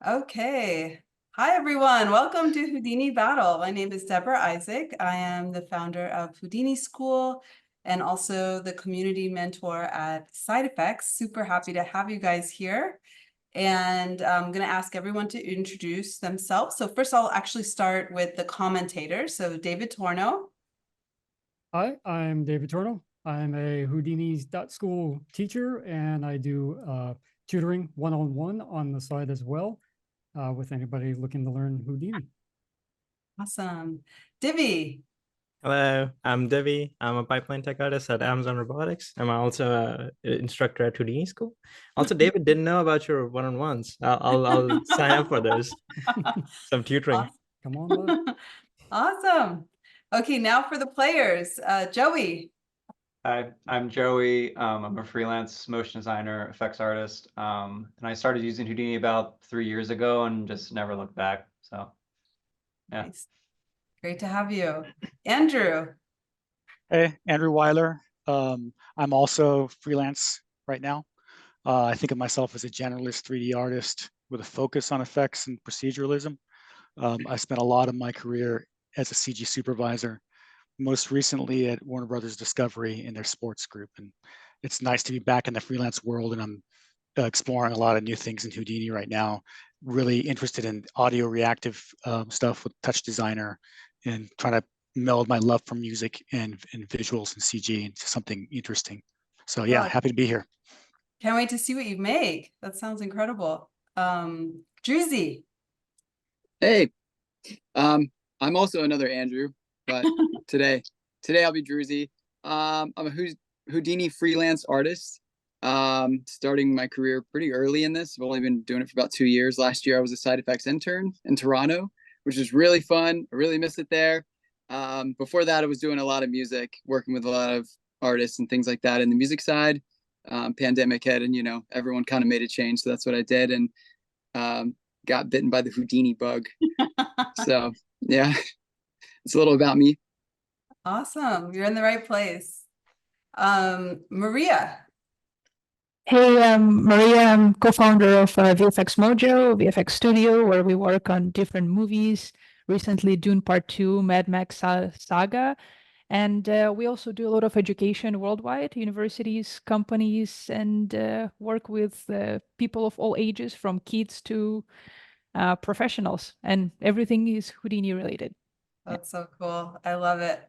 Okay. Hi, everyone. Welcome to Houdini Battle. My name is Deborah Isaac. I am the founder of Houdini.School and also the community mentor at Side Effects. Super happy to have you guys here. And I'm going to ask everyone to introduce themselves. So first, I'll actually start with the commentators. So David Torno. Hi, I'm David Torno. I'm a Houdini.School teacher, and I do tutoring one-on-one on the side as well with anybody looking to learn Houdini. Awesome. Divi. Hello, I'm Devi. I'm a pipeline tech artist at Amazon Robotics. I'm also an instructor at Houdini.School. Also, David didn't know about your one-on-ones. I'll sign up for those. Some tutoring. Awesome. Come on, bud. Awesome. Okay, now for the players. Joey. Hi, I'm Joey. I'm a freelance motion designer, effects artist. And I started using Houdini about 3 years ago and just never looked back. So, yeah. Nice. Great to have you. Andrew. Hey, Andrew Weiler. I'm also freelance right now. I think of myself as a generalist 3D artist with a focus on effects and proceduralism. I spent a lot of my career as a CG supervisor, most recently at Warner Brothers Discovery in their sports group. And it's nice to be back in the freelance world, and I'm exploring a lot of new things in Houdini right now. Really interested in audio reactive stuff with Touch Designer and trying to meld my love for music and visuals and CG into something interesting. So yeah, happy to be here. Can't wait to see what you make. That sounds incredible. Druzy. Hey, I'm also another Andrew, but today I'll be Druzy. I'm a Houdini freelance artist. Starting my career pretty early in this. I've only been doing it for about 2 years. Last year I was a Side Effects intern in Toronto, which was really fun. I really miss it there. Before that, I was doing a lot of music, working with a lot of artists and things like that in the music side. Pandemic hit, and everyone kind of made a change, so that's what I did, and got bitten by the Houdini bug. So yeah, it's a little about me. Awesome. You're in the right place. Maria. Hey, I'm Maria. I'm co-founder of VFX Mojo, VFX Studio, where we work on different movies. Recently, Dune Part 2, Mad Max Saga. And we also do a lot of education worldwide, universities, companies, and work with people of all ages, from kids to professionals. And everything is Houdini related. That's so cool. I love it.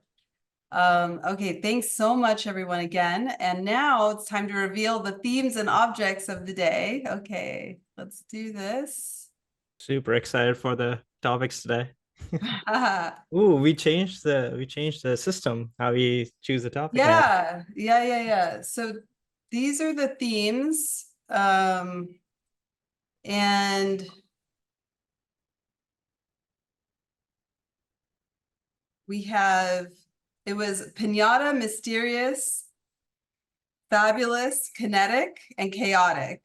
Okay, thanks so much, everyone, again. And now it's time to reveal the themes and objects of the day. Okay, let's do this. Super excited for the topics today. Ooh, we changed the system, how we choose the topic. Yeah. So these are the themes. And we have, it was Pinata, Mysterious, Fabulous, Kinetic, and Chaotic.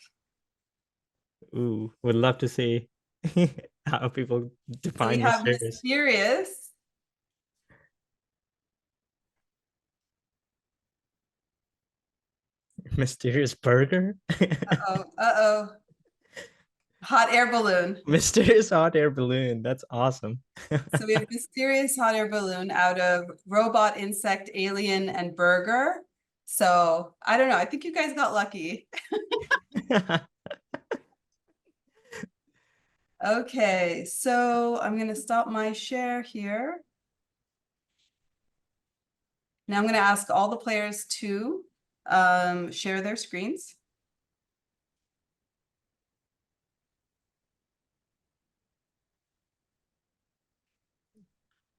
Ooh, would love to see how people define So we have mysterious. Mysterious. Mysterious burger. Uh-oh. Hot air balloon. Mysterious hot air balloon. That's awesome. So we have Mysterious hot air balloon out of Robot, Insect, Alien, and Burger. So I don't know. I think you guys got lucky. Okay, so I'm going to stop my share here. Now I'm going to ask all the players to share their screens.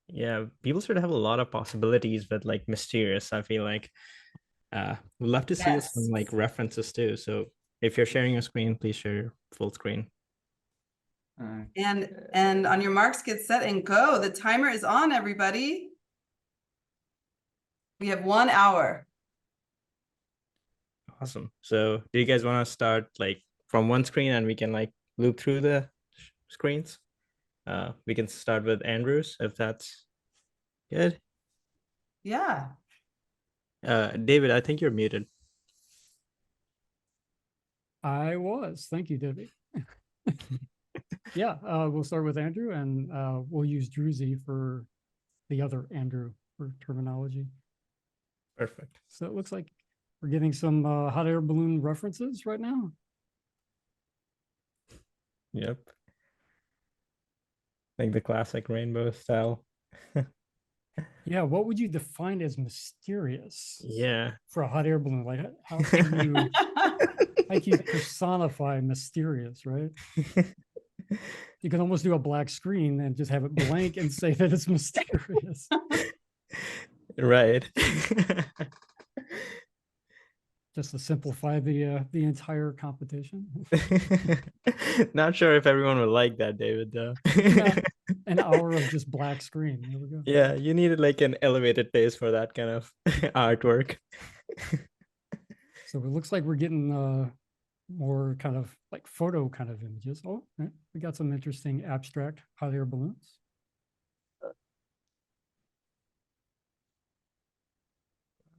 Yeah, people sort of have a lot of possibilities with like mysterious. I feel like we'd love to see some like references too. So if you're sharing your screen, please share your full screen. And on your marks, get set and go. The timer is on, everybody. We have 1 hour. Awesome. So do you guys want to start like from one screen and we can like loop through the screens? We can start with Andrews if that's good. Yeah. David, I think you're muted. I was. Thank you, Debbie. Yeah, we'll start with Andrew, and we'll use Druzy for the other Andrew for terminology. Perfect. So it looks like we're getting some hot air balloon references right now. Yep. Like the classic rainbow style. Yeah, what would you define as mysterious Yeah. for a hot air balloon? Like, how can you, how can you personify mysterious, right? You can almost do a black screen and just have it blank and say that it's mysterious. Right. Just to simplify the entire competition. Not sure if everyone would like that, David, though. Yeah, an hour of just black screen. There we go. Yeah, you needed like an elevated pace for that kind of artwork. So it looks like we're getting more kind of like photo kind of images. Oh, right. We got some interesting abstract hot air balloons.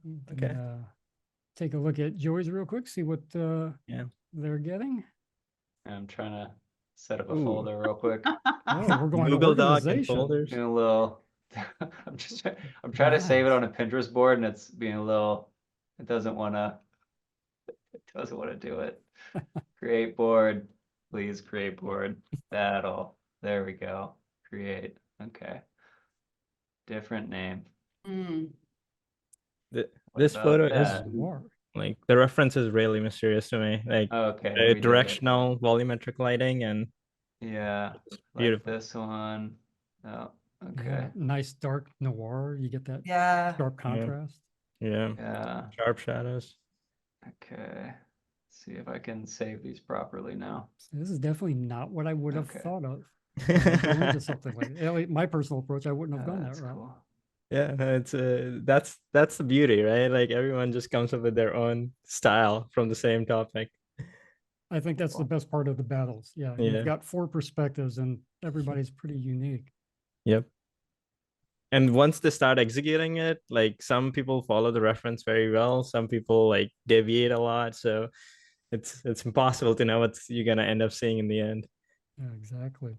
We can, Okay. take a look at Joey's real quick, see what Yeah. they're getting. I'm trying to set up a Ooh. folder real quick. Oh, we're going to Google Doc and organization. folders. Doing a little. I'm trying to save it on a Pinterest board, and it's being a little. It doesn't want to. It doesn't want to do it. Create board, please create board. Battle. There we go. Create. Okay. Different name. Mm. What This about photo that? is More. like the reference is really mysterious to me. Like Okay. we did it. directional volumetric lighting and Yeah. it's Like beautiful. this one. Oh. Okay. Yeah, nice dark noir. You get that Yeah. sharp contrast. Yeah. Yeah. Sharp shadows. Okay. See if I can save these properly now. So this is definitely not what I would have Okay. thought of. When I go into something like at least my personal approach, I wouldn't have gone that That's route. cool. Yeah, no, it's that's the beauty, right? Like everyone just comes up with their own style from the same topic. I think that's the Cool. best part of the battles. Yeah, Yeah. you've got 4 perspectives and everybody's pretty unique. Yep. And once they start executing it, like some people follow the reference very well, some people like deviate a lot. So it's impossible to know what you're gonna end up seeing in the end. Yeah, exactly.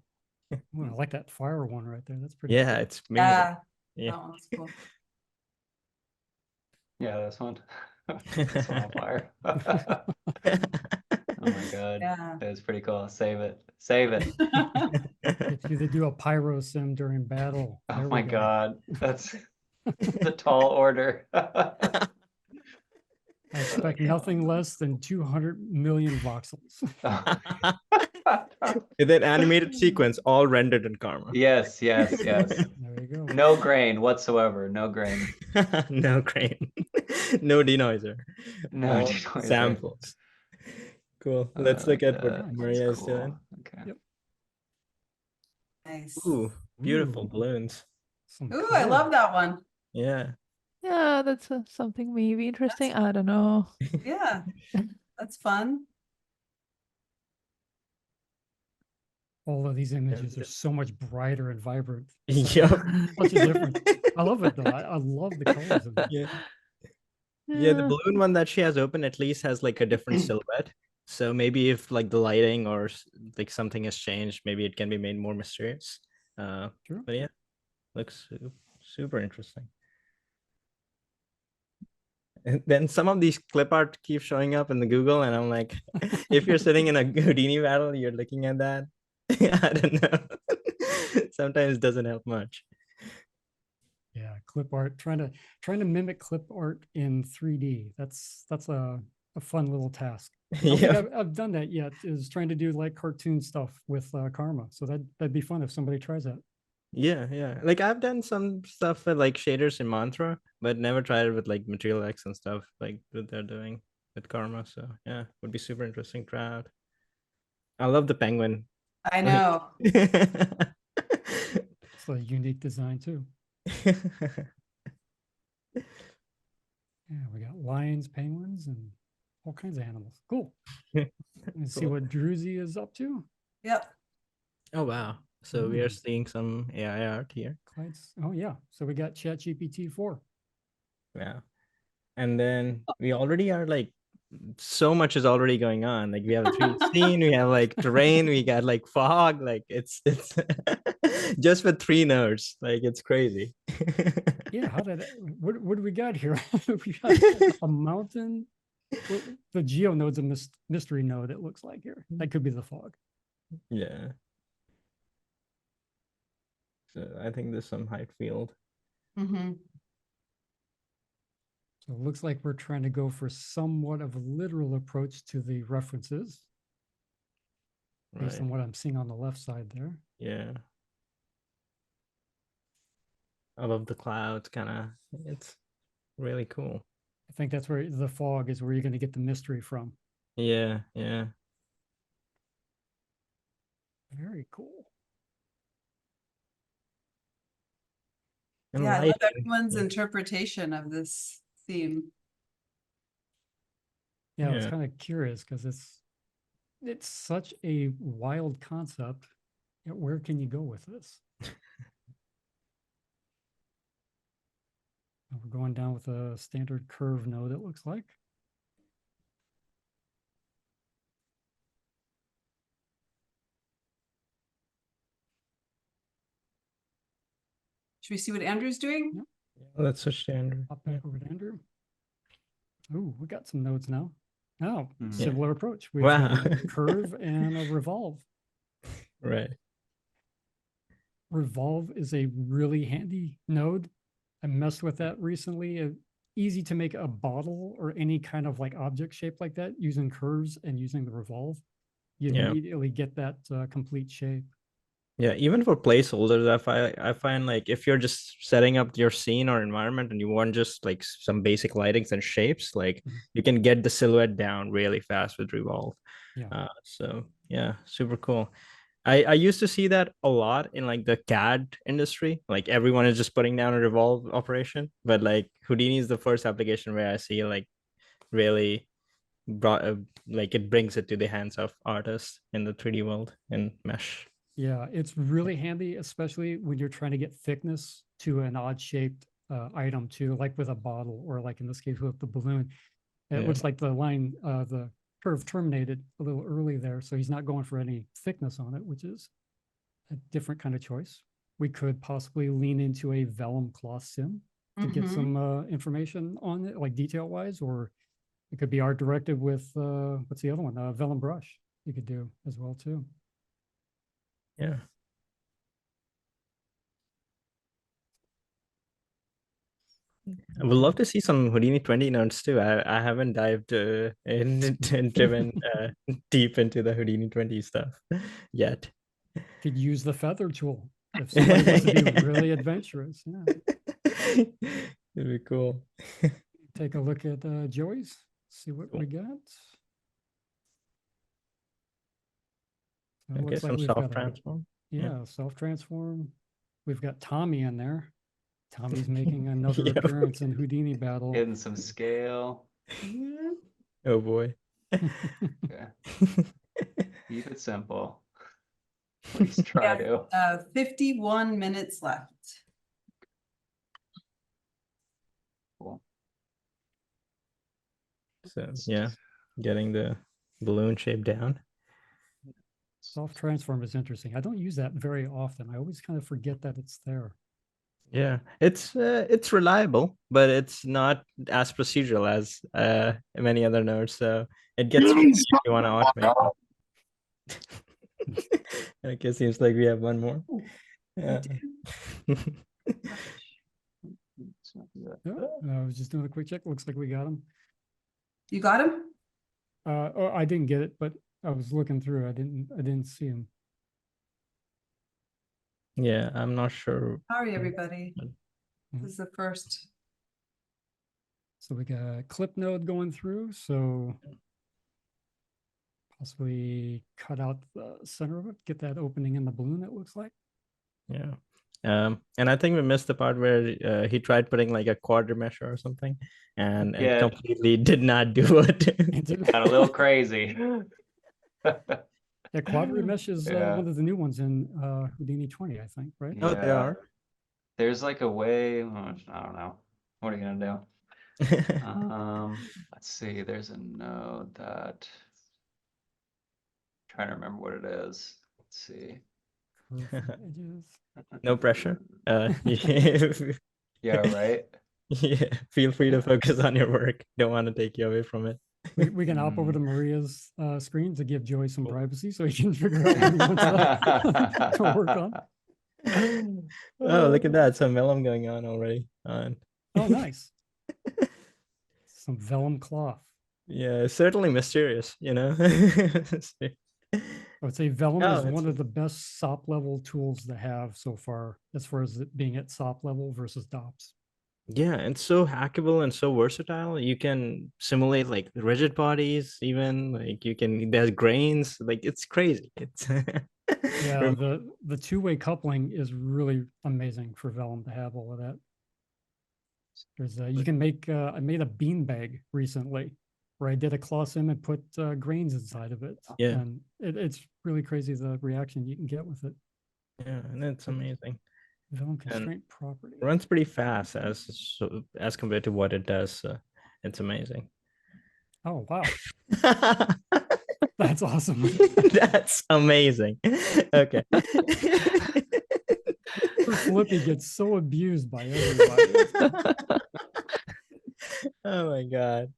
Well, I like that fire one right there. That's pretty Yeah, cool. it's amazing. Yeah. Yeah. That one's cool. Yeah, this one. This one on fire. Oh my god. Yeah. That was pretty cool. Save it. Save it. Get you to do a pyro sim during battle. Oh There we my go. god. That's the tall order. I expect nothing less than 200 million voxels. And then animated sequence all rendered in Karma. Yes, yes, yes. There you go. No grain whatsoever. No grain. No grain. No denoiser. No All denoiser. samples. Cool. Let's look at what that. Maria is Cool. doing. Okay. Yep. Nice. Ooh, beautiful Ooh. balloons. Some Ooh, I color. love that one. Yeah. Yeah, that's something maybe interesting. I don't know. Yeah. That's fun. All of these images are so much brighter and vibrant. Yep. Such a difference. I love it though. I love the colors of it. Yeah. Yeah, the balloon one that she has open at least has like a different silhouette. So maybe if like the lighting or like something has changed, maybe it can be made more mysterious. Sure. But yeah, looks super interesting. And then some of these clip art keep showing up in the Google, and I'm like, if you're sitting in a Houdini battle, you're looking at that. I don't know. Sometimes it doesn't help much. Yeah, clip art. Trying to mimic clip art in 3D. That's a fun little task. I don't think Yeah. I've done that yet. Is trying to do like cartoon stuff with Karma. So that'd be fun if somebody tries that. Yeah. Like I've done some stuff with like shaders in Mantra, but never tried it with like Material X and stuff like that they're doing with Karma. So yeah, would be super interesting to try out. I love the penguin. I know. It's a unique design too. Yeah, we got lions, penguins, and all kinds of animals. Cool. Let's see Cool. what Druzy is up to. Yep. Oh wow. So we are Mm. seeing some AI art here. Clyde's, oh yeah. So we got ChatGPT 4. Yeah. And then we already are like so much is already going on. Like we have a 3D scene, we have like terrain, we got like fog, like it's just with 3 nodes, like it's crazy. Yeah, how did what do we got here? We got a mountain. The geo node's a mystery node, it looks like here. That could be the fog. Yeah. So I think there's some height field. Mm-hmm. So it looks like we're trying to go for somewhat of a literal approach to the references based on Right. what I'm seeing on the left side there. Yeah. Above the clouds, kind of, it's really cool. I think that's where the fog is where you're going to get the mystery from. Yeah, yeah. Very cool. And Yeah, I love lighting, everyone's yeah. interpretation of this theme. Yeah, I was Yeah. kind of curious because it's such a wild concept. Where can you go with this? We're going down with a standard curve node, it looks like. Should we see what Andrew's doing? Yep. Yeah, let's switch to Andrew. Hop back over to Andrew. Oh, we got some nodes now. Oh, Mhm. Yeah. similar approach. We've Wow. got a curve and a revolve. Right. Revolve is a really handy node. I messed with that recently. Easy to make a bottle or any kind of like object shape like that using curves and using the revolve. You Yeah. immediately get that complete shape. Yeah, even for placeholders, I find like if you're just setting up your scene or environment and you want just like some basic lightings and shapes, like Mhm. you can get the silhouette down really fast with Revolve. Yeah. So yeah, super cool. I used to see that a lot in like the CAD industry. Like everyone is just putting down a Revolve operation, but like Houdini is the first application where I see like really brought like it brings it to the hands of artists in the 3D world in mesh. Yeah, it's really handy, especially when you're trying to get thickness to an odd shaped item too, like with a bottle or like in this case with the balloon. It Yeah. looks like the line, the curve terminated a little early there. So he's not going for any thickness on it, which is a different kind of choice. We could possibly lean into a vellum cloth sim to get Mhm. some information on it, like detail wise, or it could be art directed with, what's the other one? Vellum brush you could do as well too. Yeah. I would love to see some Houdini 20 nodes too. I haven't dived in and driven deep into the Houdini 20 stuff yet. Could use the feather tool if somebody wants to be really adventurous. Yeah. It'd be cool. Take a look at Joey's, see what we got. So it Okay, looks like some we've soft got transform. yeah, self-transform. We've got Tommy in there. Tommy's making another Yeah, appearance in Houdini Battle. Getting some scale. Oh boy. Okay. Keep it simple. Please try to. 51 minutes left. Cool. So yeah, getting the balloon shape down. Self-transform is interesting. I don't use that very often. I always kind of forget that it's there. Yeah, it's reliable, but it's not as procedural as many other nodes. So it gets tricky if you want to automate it. Okay, seems like we have one more. Yeah. Oh, I was just doing a quick check. Looks like we got him. You got him? Oh, I didn't get it, but I was looking through. I didn't see him. Yeah, I'm not sure. Sorry, everybody. Mhm. This is the first. So we got a clip node going through. So possibly cut out the center of it, get that opening in the balloon, it looks like. Yeah. And I think we missed the part where he tried putting like a quarter measure or something, and it Yeah. completely did not do it. Got a little crazy. Yeah, quadri mesh is Yeah. one of the new ones in Houdini 20, I think, right? Oh, they Yeah. are. There's like a way, I don't know. What are you gonna do? Let's see, there's a node that. Trying to remember what it is. Let's see. Curved edges. No pressure. Yeah, right. Yeah, feel free to focus on your work. Don't want to take you away from it. We can hop over Mm. to Maria's screen to give Joey some Cool. privacy so he can figure out what he wants to work on. Oh, look at that. Some vellum going on already. On. Oh, nice. Some vellum cloth. Yeah, it's certainly mysterious, you know? I would say vellum Oh, is that's one of the best SOP level tools to have so far, as far as it being at SOP level versus DOPS. Yeah, it's so hackable and so versatile. You can simulate like rigid bodies, even like you can, there's grains, like it's crazy. It's Yeah, Rem- the two-way coupling is really amazing for vellum to have all of that. There's you can make I made a beanbag recently where I did a claw sim and put grains inside of it. Yeah. And it's really crazy the reaction you can get with it. yeah, and it's amazing. Vellum constraint property. Runs pretty fast as compared to what it does. So it's amazing. Oh, wow. That's awesome. That's amazing. Okay. Flippy gets so abused by everybody. Oh my God.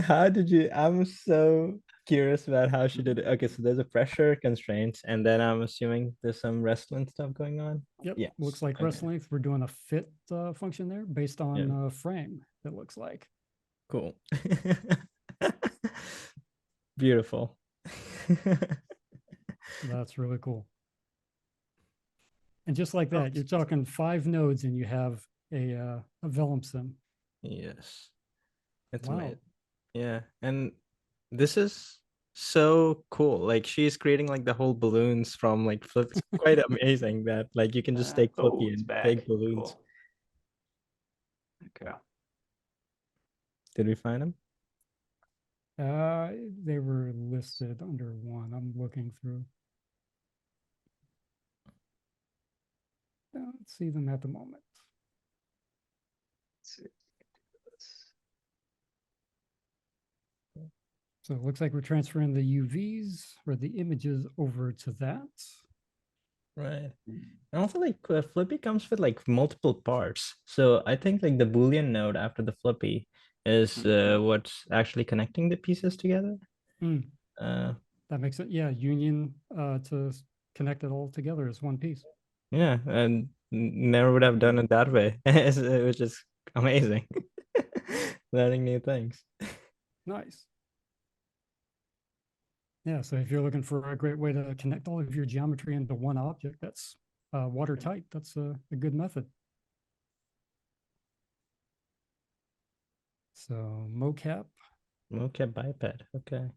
How did you? I'm so curious about how she did it. Okay, so there's a pressure constraint, and then I'm assuming there's some wrestling stuff going on. Yep. Yeah. Looks like Okay. rest length. We're doing a fit function there based on frame, it looks like. Cool. Beautiful. That's really cool. And just like that, you're talking 5 nodes and you have a vellum sim. Yes. It's Wow. amazing. Yeah. And this is so cool. Like she's creating like the whole balloons from like flip. It's quite amazing that like you can just take Flippy It's and back. take balloons. Cool. Okay. Did we find them? They were listed under 1. I'm looking through. Don't see them at the moment. Let's see. So it looks like we're transferring the UVs or the images over to that. Right. And also like Flippy comes with like multiple parts. So I think like the Boolean node after the Flippy is what's actually connecting the pieces together. Mm. Uh, That makes it, yeah, union to connect it all together as one piece. yeah, and never would have done it that way, which is amazing. Learning new things. Nice. Yeah, so if you're looking for a great way to connect all of your geometry into one object that's watertight, that's a good method. So mocap. Mocap biped. Okay.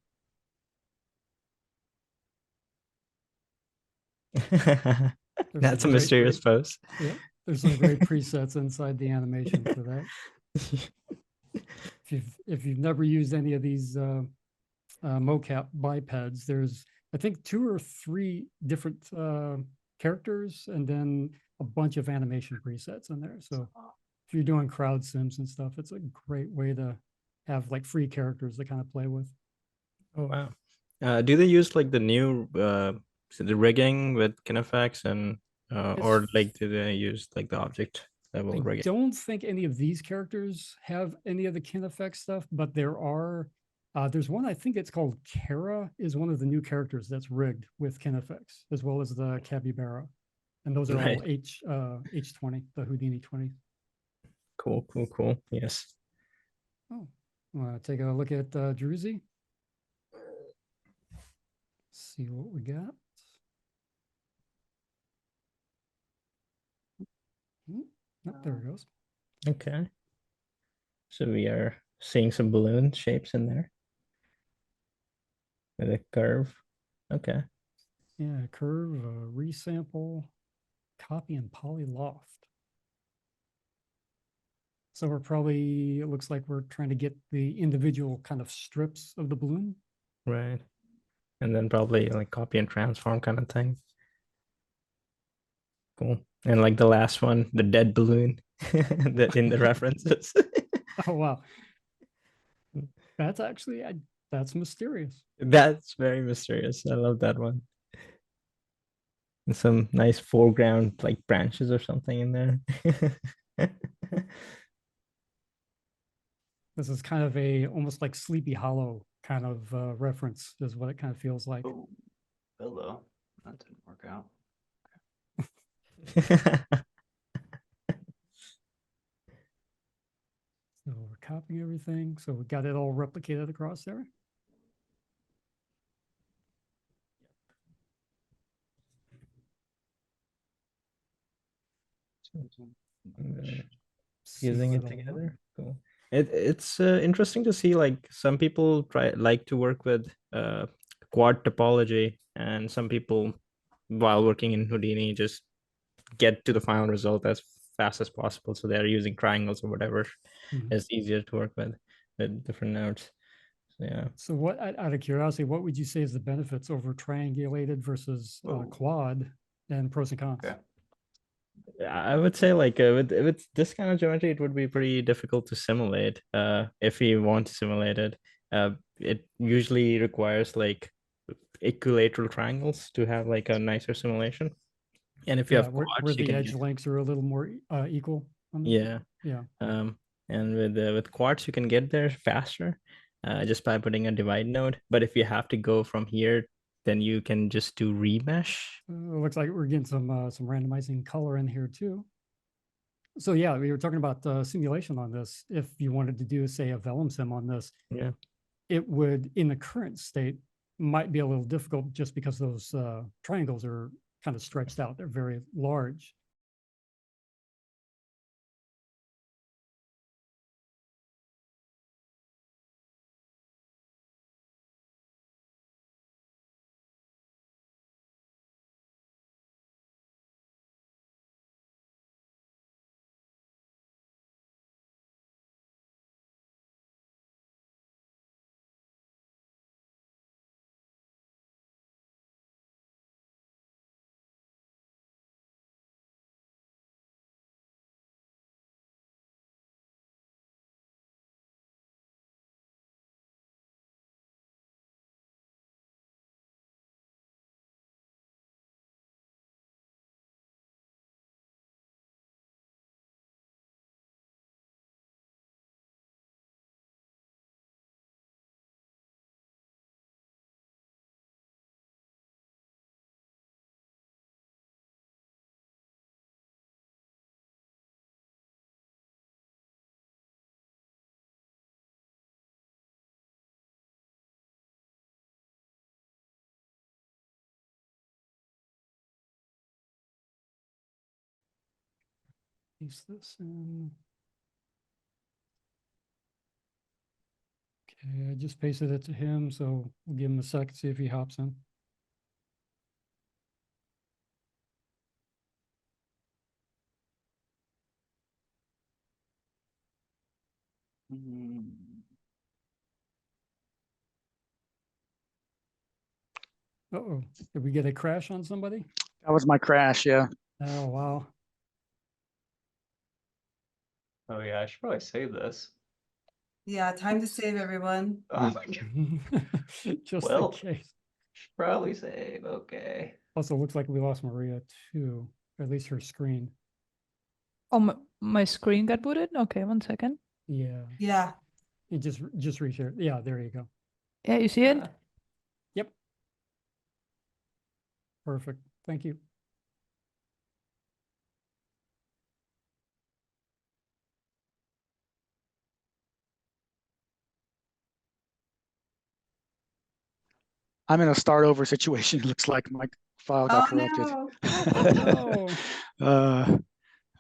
That's a mysterious pose. Yeah, there's some great presets inside the animation for that. If you've never used any of these mocap bipeds, there's I think 2 or 3 different characters and then a bunch of animation presets in there. So if you're doing crowd sims and stuff, it's a great way to have like free characters to kind of play with. Oh wow. Do they use like the new the rigging with kinefx and or like do they use like the object level I rigging? don't think any of these characters have any of the kinefx stuff, but there are there's one, I think it's called Kara, is one of the new characters that's rigged with kinefx, as well as the Capybara. And those are all H20, the Houdini 20. Cool. Yes. Oh, take a look at Druzy. See what we got. Oh, there it goes. Okay. So we are seeing some balloon shapes in there with a curve. Okay. Yeah, curve, resample, copy, and polyloft. So we're probably, it looks like we're trying to get the individual kind of strips of the balloon. Right. And then probably like copy and transform kind of thing. Cool. And like the last one, the dead balloon in the references. Oh, wow. That's actually, that's mysterious. That's very mysterious. I love that one. And some nice foreground like branches or something in there. This is kind of a almost like Sleepy Hollow kind of reference is what it kind of feels like. Oh, hello. That didn't work out. So we're copying everything. So we got it all replicated across there. Fusing Seal it all up. together. Cool. It's interesting to see like some people like to work with quad topology, and some people, while working in Houdini, just get to the final result as fast as possible. So they're using triangles or whatever Mhm. is easier to work with different nodes. So, yeah. So what, out of curiosity, what would you say is the benefits over triangulated versus Whoa. quad, and pros and cons? Okay. I would say like with this kind of geometry, it would be pretty difficult to simulate. If you want to simulate it, it usually requires like equilateral triangles to have like a nicer simulation. And if you Yeah, have where quads, you the can edge get, lengths are a little more equal. on the- yeah. Yeah. And with quads, you can get there faster, just by putting a divide node. But if you have to go from here, then you can just do remesh. Looks like we're getting some randomizing color in here too. So yeah, we were talking about simulation on this. If you wanted to do, say, a vellum sim on this, Yeah. it would, in the current state, might be a little difficult just because those triangles are kind of stretched out. They're very large. Paste this in. Okay, I just pasted it to him, so we'll give him a sec, see if he hops in. Uh-oh, did we get a crash on somebody? That was my crash. Yeah. Oh, wow. Oh yeah, I should probably save this. Yeah, time to save everyone. Oh my god. Just Well. in case. Should probably save. Okay. Also, looks like we lost Maria too, or at least her screen. Oh, my screen got booted? Okay, 1 second. Yeah, Yeah. it just reshare. Yeah, there you go. Yeah, you see it? Yep. Perfect. Thank you. I'm in a start over situation. It looks like my file got Oh corrupted. no. Oh,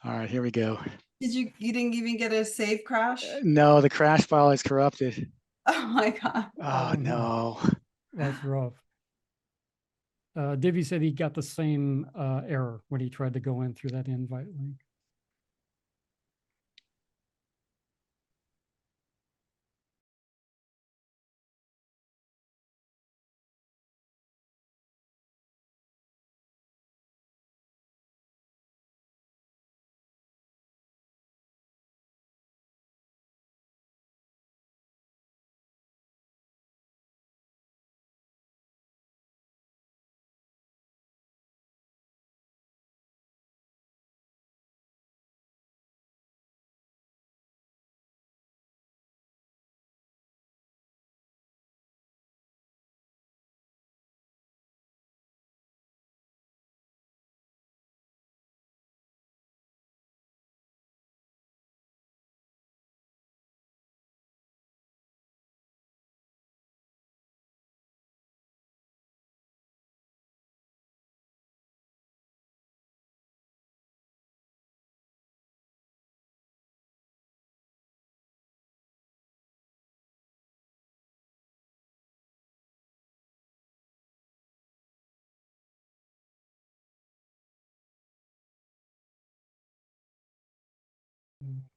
All right, here we go. You didn't even get a save crash? No, the crash file is corrupted. Oh my God. Oh, Oh, no. no. that's rough. Divi said he got the same error when he tried to go in through that invite link.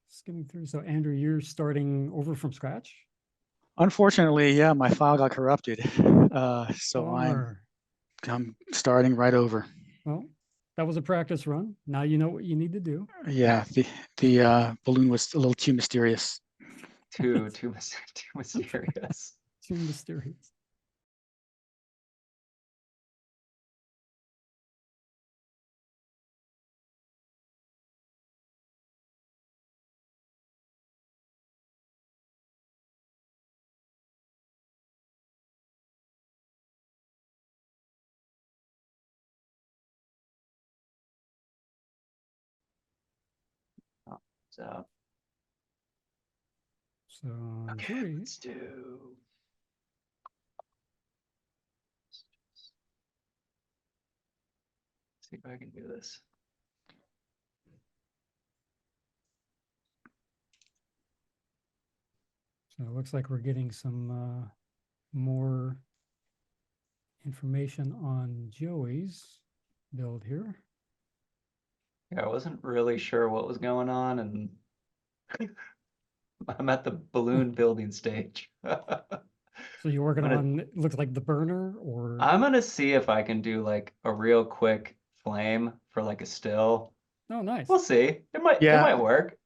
Skimming through. So Andrew, you're starting over from scratch? Unfortunately, yeah, my file got corrupted. So Bummer. I'm starting right over. Well, that was a practice run. Now you know what you need to do. Yeah, the balloon was a little too mysterious. Too mysterious. Too mysterious. So So okay, jury. let's do. See if I can do this. So it looks like we're getting some more information on Joey's build here. Yeah, I wasn't really sure what was going on, and I'm at the balloon building stage. So you're working I'm gonna- on, it looks like the burner, or I'm gonna see if I can do like a real quick flame for like a still. oh, nice. We'll see. It might Yeah. work.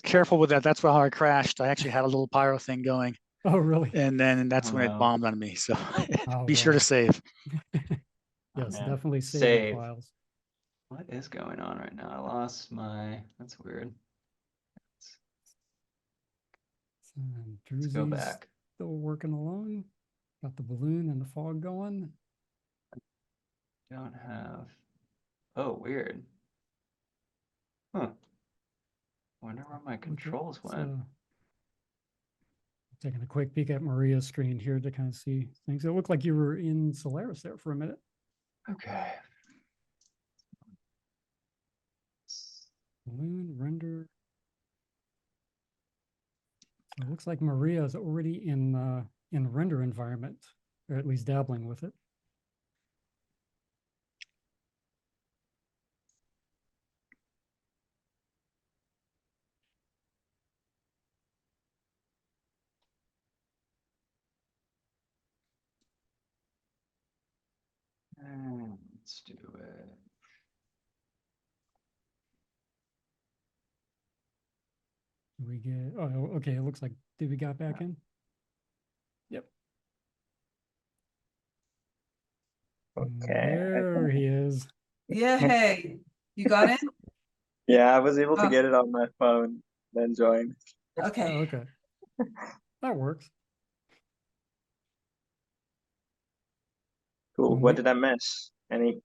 Careful with that. That's how I crashed. I actually had a little pyro thing going, Oh, really? and then that's Oh, when no. it bombed on me. So Oh, be sure to wow. save. Yes, man. definitely save Save. the files. What is going on right now? I lost my. That's weird. And Let's go Drewsy's back. still working along. Got the balloon and the fog going. Don't have. Oh, weird. Huh. Wonder where my Look at- controls it's, went. Taking a quick peek at Maria's screen here to kind of see things. It looked like you were in Solaris there for a minute. Okay. Balloon, render. So it looks like Maria is already in the render environment, or at least dabbling with it. Let's do it. Did we get, oh, okay, it looks like, did we got back in? Yep. Okay. There he is. Yay. You got it? Yeah, I was able to Oh. get it on my phone, then join. Okay. Oh, okay. That works. Cool. When What we- did I miss? Any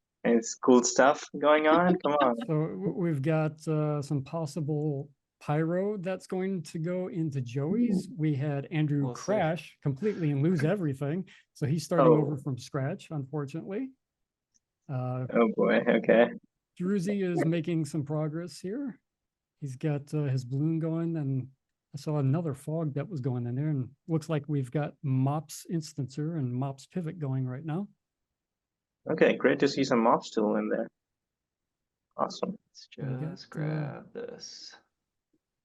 cool stuff going on? Come on. So we've got some possible pyro that's going to go into Joey's. We had Andrew We'll see. crash completely and lose everything. So he's starting Oh. over from scratch, unfortunately. Oh boy. Okay. Druzy is making some progress here. He's got his balloon going, and I saw another fog that was going in there, and looks like we've got Mops Instancer and Mops Pivot going right now. Okay. Great to see some mops tool in there. Awesome. Let's We got, just grab this.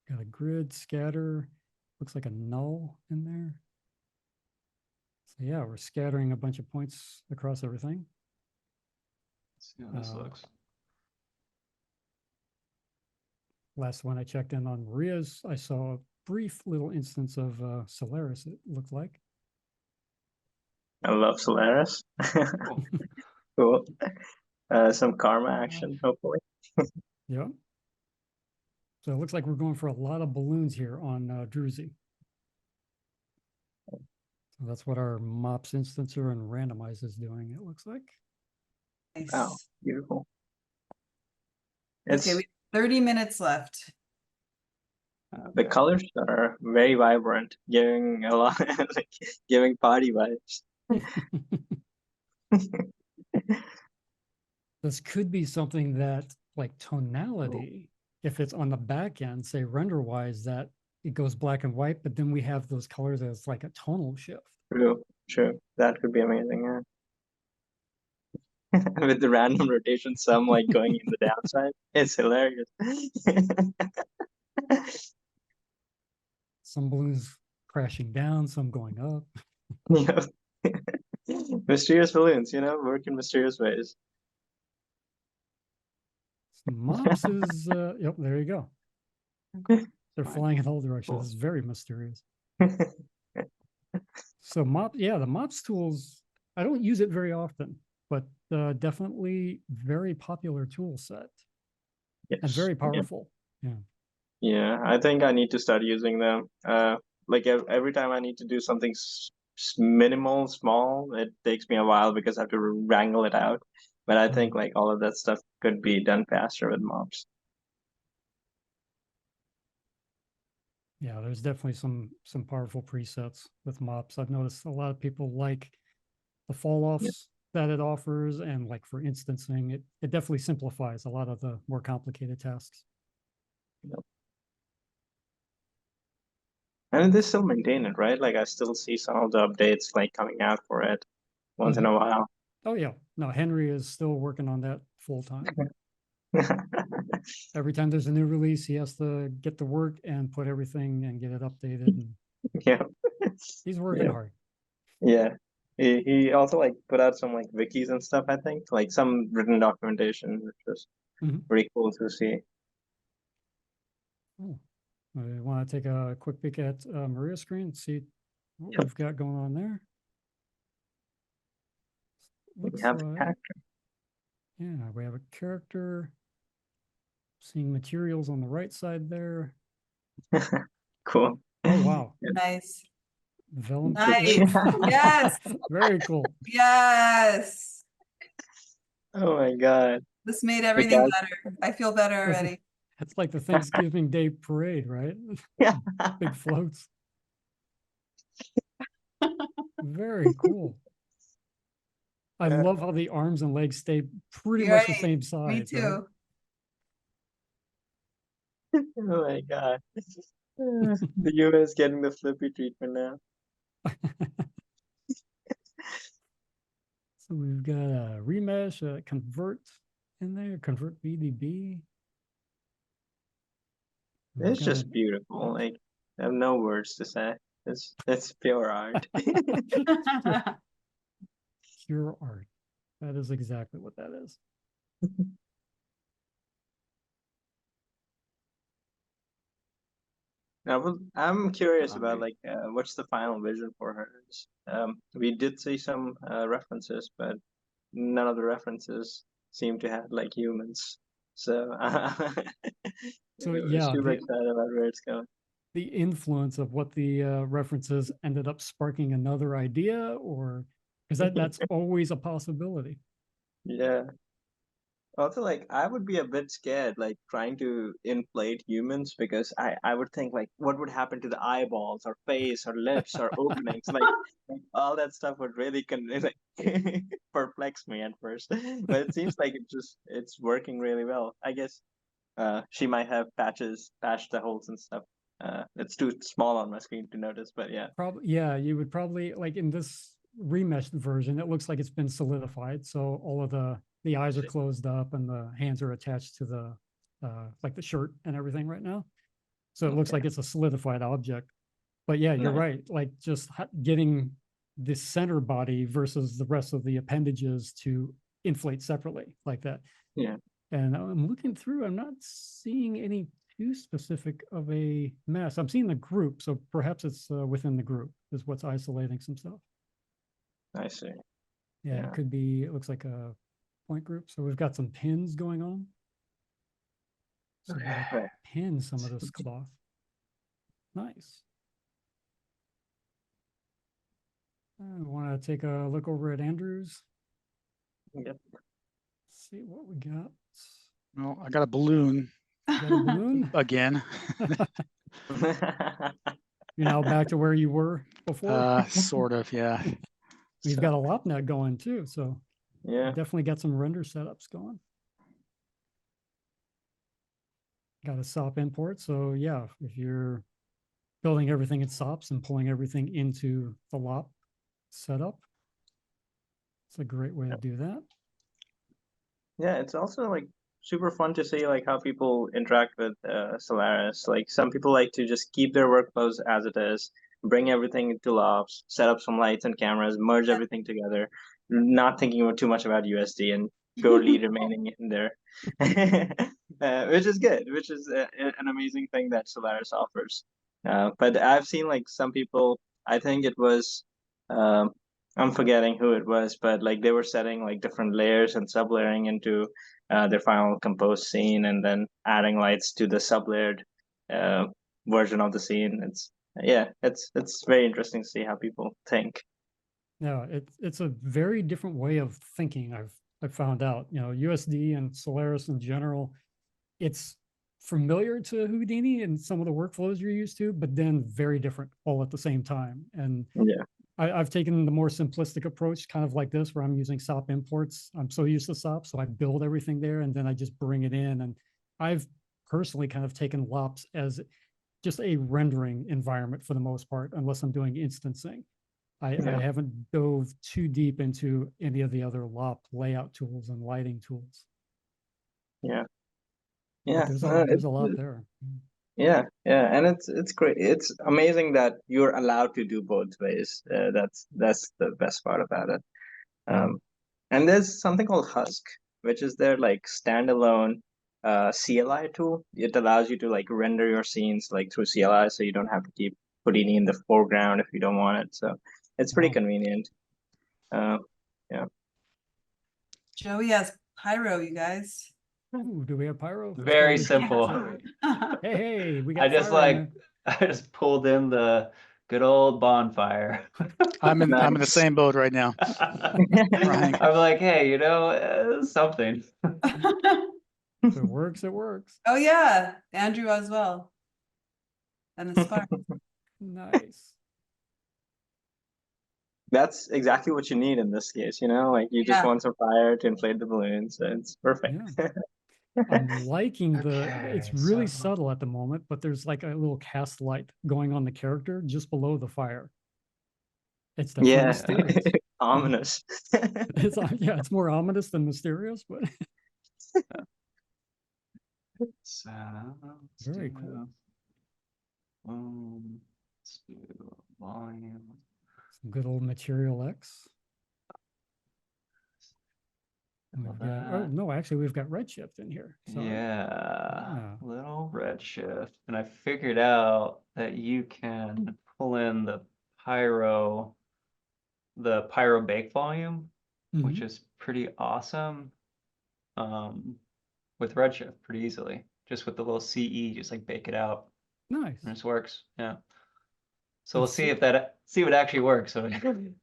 Got a grid, scatter, looks like a null in there. So yeah, we're scattering a bunch of points across everything. Let's see how this Uh, looks. Last one I checked in on Maria's, I saw a brief little instance of Solaris, it looked like. I love Solaris. Cool. Cool. Some karma action, hopefully. Yeah. So it looks like we're going for a lot of balloons here on Druzy. So that's what our Mops Instancer and Randomize is doing, it looks like. Nice. Wow. Beautiful. Okay, It's, we have 30 minutes left. the colors are very vibrant, giving a lot, like, giving party vibes. This could be something that, like tonality, if it's on the back end, say render wise, that it goes black and white, but then we have those colors as like a tonal shift. True, true. That could be amazing, yeah. With the random rotation, some like going in the downside. It's hilarious. Some balloons crashing down, some going up. Yeah. Mysterious balloons, work in mysterious ways. Some mops is, yep, there you go. They're flying in all directions. Cool. It's very mysterious. So the mops tools, I don't use it very often, but definitely very popular tool set and Yes. very Yeah. powerful. Yeah. Yeah, I think I need to start using them. Like every time I need to do something minimal, small, it takes me a while because I have to wrangle it out. But I think like all of that stuff could be done faster with mobs. Yeah, there's definitely some powerful presets with mops. I've noticed a lot of people like the fall offs that it offers, and like for instancing, it definitely simplifies a lot of the more complicated tasks. And they still maintain it, right? Like I still see some of the updates like coming out for it once in a while. Oh yeah, no, Henry is still working on that full time. Every time there's a new release, he has to get to work and put everything and get it updated. And Yeah. he's working Yeah. hard. Yeah. He also like put out some like wikis and stuff, I think, like some written documentation, which was pretty cool to see. Oh, I want to take a quick peek at Maria's screen and see what we've got going on there. We Looks have the like, character. yeah, we have a character. Seeing materials on the right side there. Cool. Oh wow, Nice. vellum. Nice. Yes. Very cool. Yes. Oh my God. This made everything Because- better. I feel better already. It's like the Thanksgiving Day parade, right? Yeah. Big floats. Very cool. I love how the arms and legs stay pretty much the Right. same size. Me right? too. Oh my God. The US getting the flippy treatment now. So we've got a remesh, a convert in there, convert VDB. We've It's got just beautiful. Like I have no words to say. It's pure art. pure art. That is exactly what that is. I'm curious about like what's the final vision for hers. We did see some references, but none of the references seem to have like humans. So So we're yeah, super excited about where it's going. the influence of what the references ended up sparking another idea, or because that's always a possibility. Yeah. Also, like I would be a bit scared, like trying to inflate humans because I would think like what would happen to the eyeballs or face or lips or openings, like all that stuff would really like perplex me at first. But it seems like it's working really well. I guess she might have patched the holes and stuff. It's too small on my screen to notice, but yeah. Probably, yeah, you would probably like in this remeshed version, it looks like it's been solidified. So all of the eyes are closed up and the hands are attached to the like the shirt and everything right now. So it looks like it's a solidified object. But yeah, you're right. Like just getting the center body versus the rest of the appendages to inflate separately like that. Yeah. And I'm looking through, I'm not seeing any too specific of a mess. I'm seeing the group, so perhaps it's within the group is what's isolating some stuff. I see. Yeah, it could be, it looks like a point group. So we've got some pins going on. So we gotta pin some of this cloth. Nice. I want to take a look over at Andrew's. Yep. See what we got. Well, I got a balloon You got a balloon? again. You're now back to where you were before? Sort of, yeah. We've got a LopNet going too, so Yeah. definitely got some render setups going. Got a SOP import, so yeah, if you're building everything in SOPs and pulling everything into the LOP setup, it's a great way to do that. Yeah, it's also like super fun to see like how people interact with Solaris. Like some people like to just keep their workflows as it is, bring everything into Labs, set up some lights and cameras, merge everything together, not thinking too much about USD, and purely remaining in there, which is good, which is an amazing thing that Solaris offers. But I've seen like some people, I think it was, I'm forgetting who it was, but like they were setting like different layers and sublayering into their final composed scene, and then adding lights to the sublayered version of the scene. It's very interesting to see how people think. Yeah, it's a very different way of thinking. I've found out, USD and Solaris in general, it's familiar to Houdini and some of the workflows you're used to, but then very different all at the same time. And Yeah. I've taken the more simplistic approach, kind of like this, where I'm using SOP imports. I'm so used to SOP, so I build everything there and then I just bring it in. And I've personally kind of taken LOPS as just a rendering environment for the most part, unless I'm doing instancing. I haven't dove too deep into any of the other LOP layout tools and lighting tools. Yeah. But there's a lot there. Yeah, and it's great. It's amazing that you're allowed to do both ways. That's the best part about it. And there's something called Husk, which is their like standalone CLI tool. It allows you to like render your scenes like through CLI, so you don't have to keep Houdini in the foreground if you don't want it. So it's pretty convenient. Yeah. Joey has Pyro, you guys. Ooh, do we have pyro? Let's Very go to simple. Joey. Hey, we got I just fire in like I just pulled in the good old bonfire. I'm in the Nice. same boat right now. Crying. I'm like, hey, something. there. If it works, it works. Oh yeah, Andrew as well. And the spark. Nice. That's exactly what you need in this case, like you just Yeah. want some fire to inflate the balloons. So it's perfect. I'm liking it's Okay, really so- subtle at the moment, but there's like a little cast light going on the character just below the fire. It's definitely Yeah. mysterious. Ominous. It's more ominous than mysterious, but So, let's very do, cool. let's do volume. Some good old Material X. And we've got, no, actually, we've got Redshift in here. Sorry. Yeah, little Redshift. And I figured out that you can pull in the pyro bake volume, which is pretty awesome. With Redshift pretty easily, just with the little CE, just like bake it out. Nice. And this works. Yeah. So we'll see what actually works. So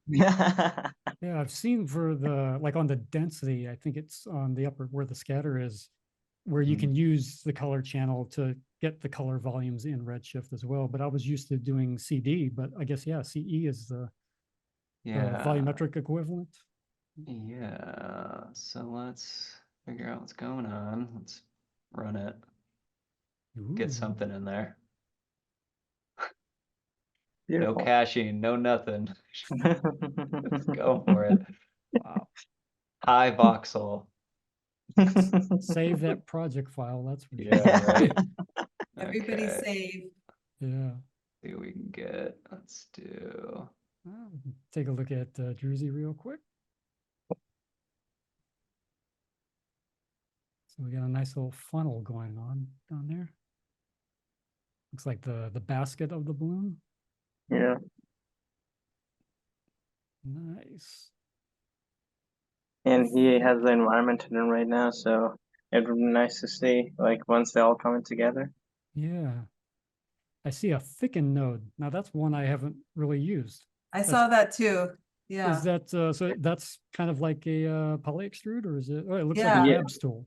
yeah, I've seen for the like on the density, I think it's on the upper where the scatter is, where you can use the color channel to get the color volumes in Redshift as well. But I was used to doing CD, but I guess CE is the volumetric equivalent. Yeah. So let's figure out what's going on. Let's run it. Get something in there. Beautiful. No caching, no nothing. Let's go for it. Wow. High voxel. Save that project file. That's for sure. Yeah, right. Everybody Okay. save. Yeah. See what we can get. Let's do. Take a look at Druzy real quick. So we got a nice little funnel going on down there. Looks like the basket of the balloon. Yeah. Nice. And he has the environment hidden right now, so it would be nice to see like once they all come together. Yeah. I see a thicken node. Now that's one I haven't really used. I saw that too. Yeah. Is that so that's kind of like a poly extrude, or is it? Oh, it looks like Yeah. a Yeah. labs tool.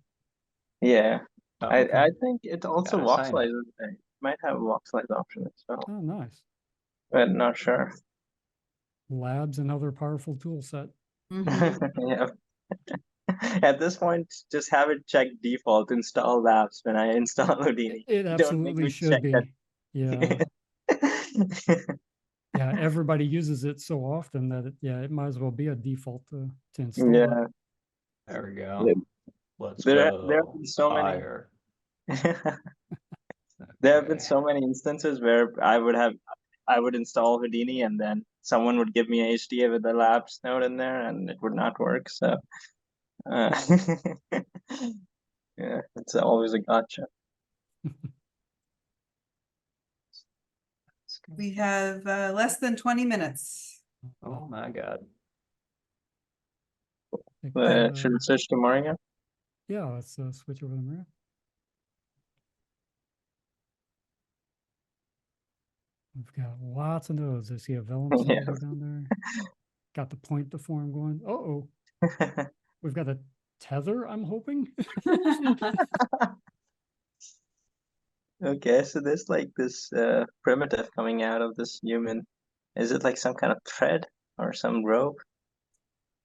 Yeah. Oh, I think it also Gotta sign voxelizes. It might have a voxelize option as well, Oh, nice. but not sure. Labs, another powerful tool set. Yeah. At this point, just have it check default install labs when I install Houdini. It Don't make absolutely me should check be. that. Yeah. Yeah, everybody uses it so often that it might as well be a default to install it. Yeah. there we go. Let's There have go. been so many. Fire. There have been Okay. so many instances where I would install Houdini and then someone would give me a HDA with the labs node in there and it would not work. So yeah, it's always a gotcha. We have less than 20 minutes. Oh my God. Should we switch to Mario? Yeah, let's switch over to Maria. We've got lots of nodes. I see a vellum Yeah. solver down there. Got the point deform going. Uh-oh. We've got a tether, I'm hoping. Okay, so there's like this primitive coming out of this human. Is it like some kind of thread or some rope?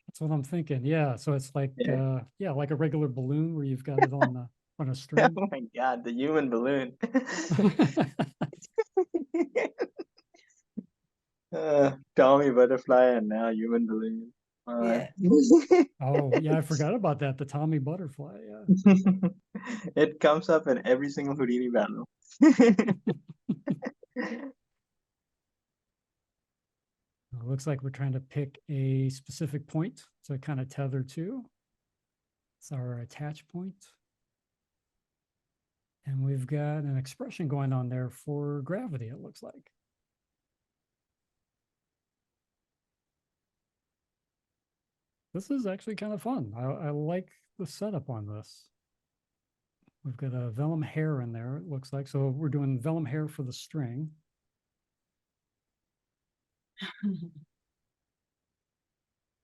That's what I'm thinking. Yeah. So it's like Yeah. like a regular balloon where you've got it on a Oh string. my God, the human balloon. Tommy butterfly and now human balloon. Yeah. Oh, yeah, I forgot about that. The Tommy butterfly. Yeah. It comes up in every single Houdini battle. It looks like we're trying to pick a specific point to kind of tether to. It's our attach point. And we've got an expression going on there for gravity, it looks like. This is actually kind of fun. I like the setup on this. We've got a vellum hair in there, it looks like. So we're doing vellum hair for the string.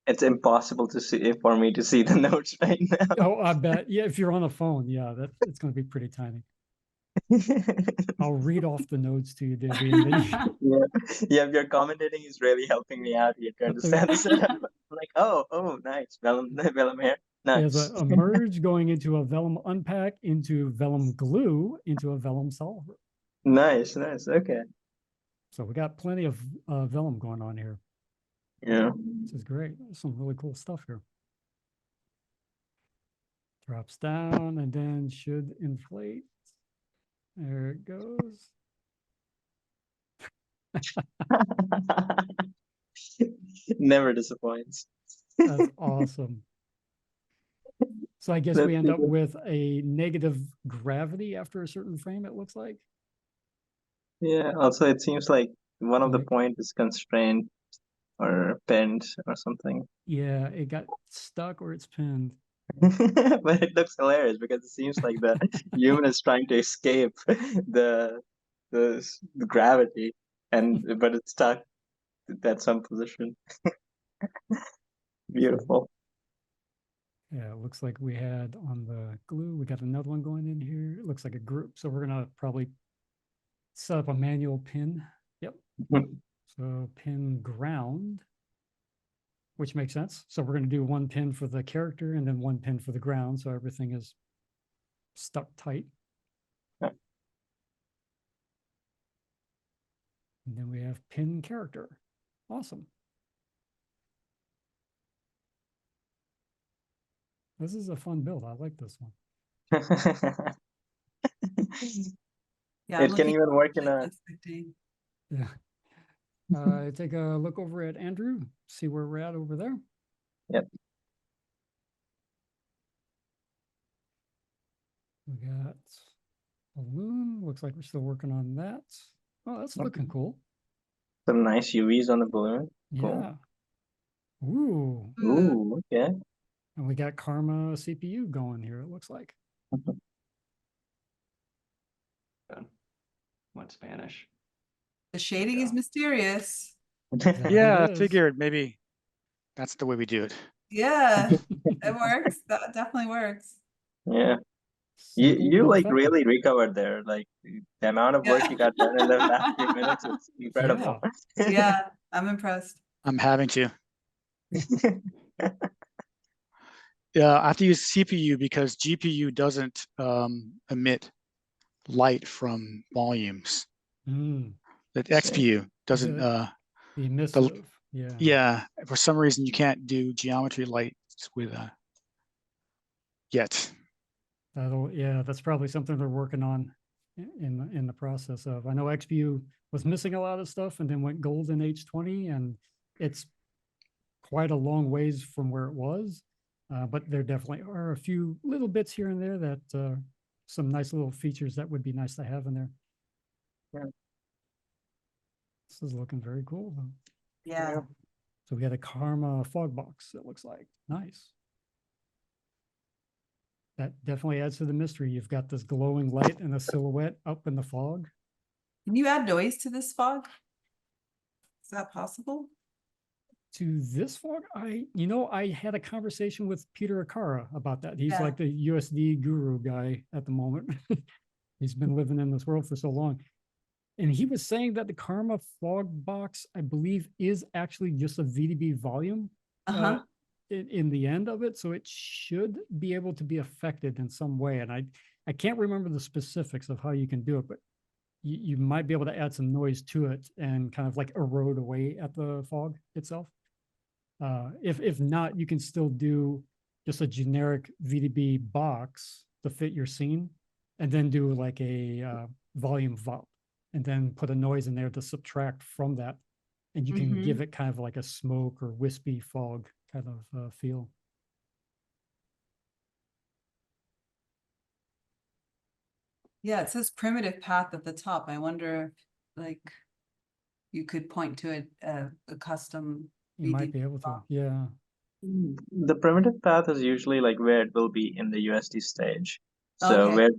It's impossible to see for me to see the notes right now. Oh, I bet. Yeah, if you're on a phone, yeah, it's going to be pretty tiny. I'll read off the notes to you, Debbie. And then yeah, your commentating is really helping me out here to understand the setup. I'm like, oh, nice. Vellum hair. Nice. there's a merge going into a vellum unpack, into vellum glue, into a vellum solver. Nice. Okay. So we got plenty of vellum going on here. Yeah. This is great. There's some really cool stuff here. Drops down and then should inflate. There it goes. Never disappoints. That's awesome. So I guess we end up with a negative gravity after a certain frame, it looks like. Yeah, also it seems like one of the points is constrained or pinned or something. Yeah, it got stuck or it's pinned. But it looks hilarious because it seems like the human is trying to escape the gravity but it's stuck at some position. Beautiful. Yeah, it looks like we had on the glue, we got another one going in here. It looks like a group. So we're gonna probably set up a manual pin. Yep. So pin ground, which makes sense. So we're gonna do one pin for the character and then one pin for the ground. So everything is stuck tight. And then we have pin character. Awesome. This is a fun build. I like this one. Yeah, It can even work in a Yeah. Take a look over at Andrew, see where we're at over there. Yep. We got balloon. Looks like we're still working on that. Oh, that's looking cool. some nice UVs on the balloon. Cool. Yeah. Ooh. Ooh, okay. And we got Karma CPU going here, it looks like. What Spanish? The shading is mysterious. Yeah, I is. figured maybe that's the way we do it. Yeah, it works. That definitely works. Yeah. Simple You but like effective. really recovered there. Like the amount of work you got done in the last few minutes is incredible. Yeah, I'm impressed. I'm having to. Yeah, I have to use CPU because GPU doesn't emit light from volumes. Mm, The XPU doesn't. the emissive. Yeah. Yeah, for some reason you can't do geometry lights with yet. Yeah, that's probably something they're working on in the process of. I know XView was missing a lot of stuff and then went gold in H20, and it's quite a long ways from where it was. But there definitely are a few little bits here and there that some nice little features that would be nice to have in there. Yeah. This is looking very cool, though. Yeah. So we got a Karma fog box, it looks like. Nice. That definitely adds to the mystery. You've got this glowing light and a silhouette up in the fog. Can you add noise to this fog? Is that possible? To this fog, I had a conversation with Peter Akara about that. He's Yeah. like the USD guru guy at the moment. He's been living in this world for so long. And he was saying that the Karma fog box, I believe, is actually just a VDB volume in the end of it. So it should be able to be affected in some way. And I can't remember the specifics of how you can do it, but you might be able to add some noise to it and kind of like erode away at the fog itself. If not, you can still do just a generic VDB box to fit your scene, and then do like a volume vault, and then put a noise in there to subtract from that, and you can give it kind of like a smoke or wispy fog kind of feel. Yeah, it says primitive path at the top. I wonder if, like, you could point to a custom. You might be able to, yeah. The primitive path is usually like where it will be in the USD stage. So Okay. where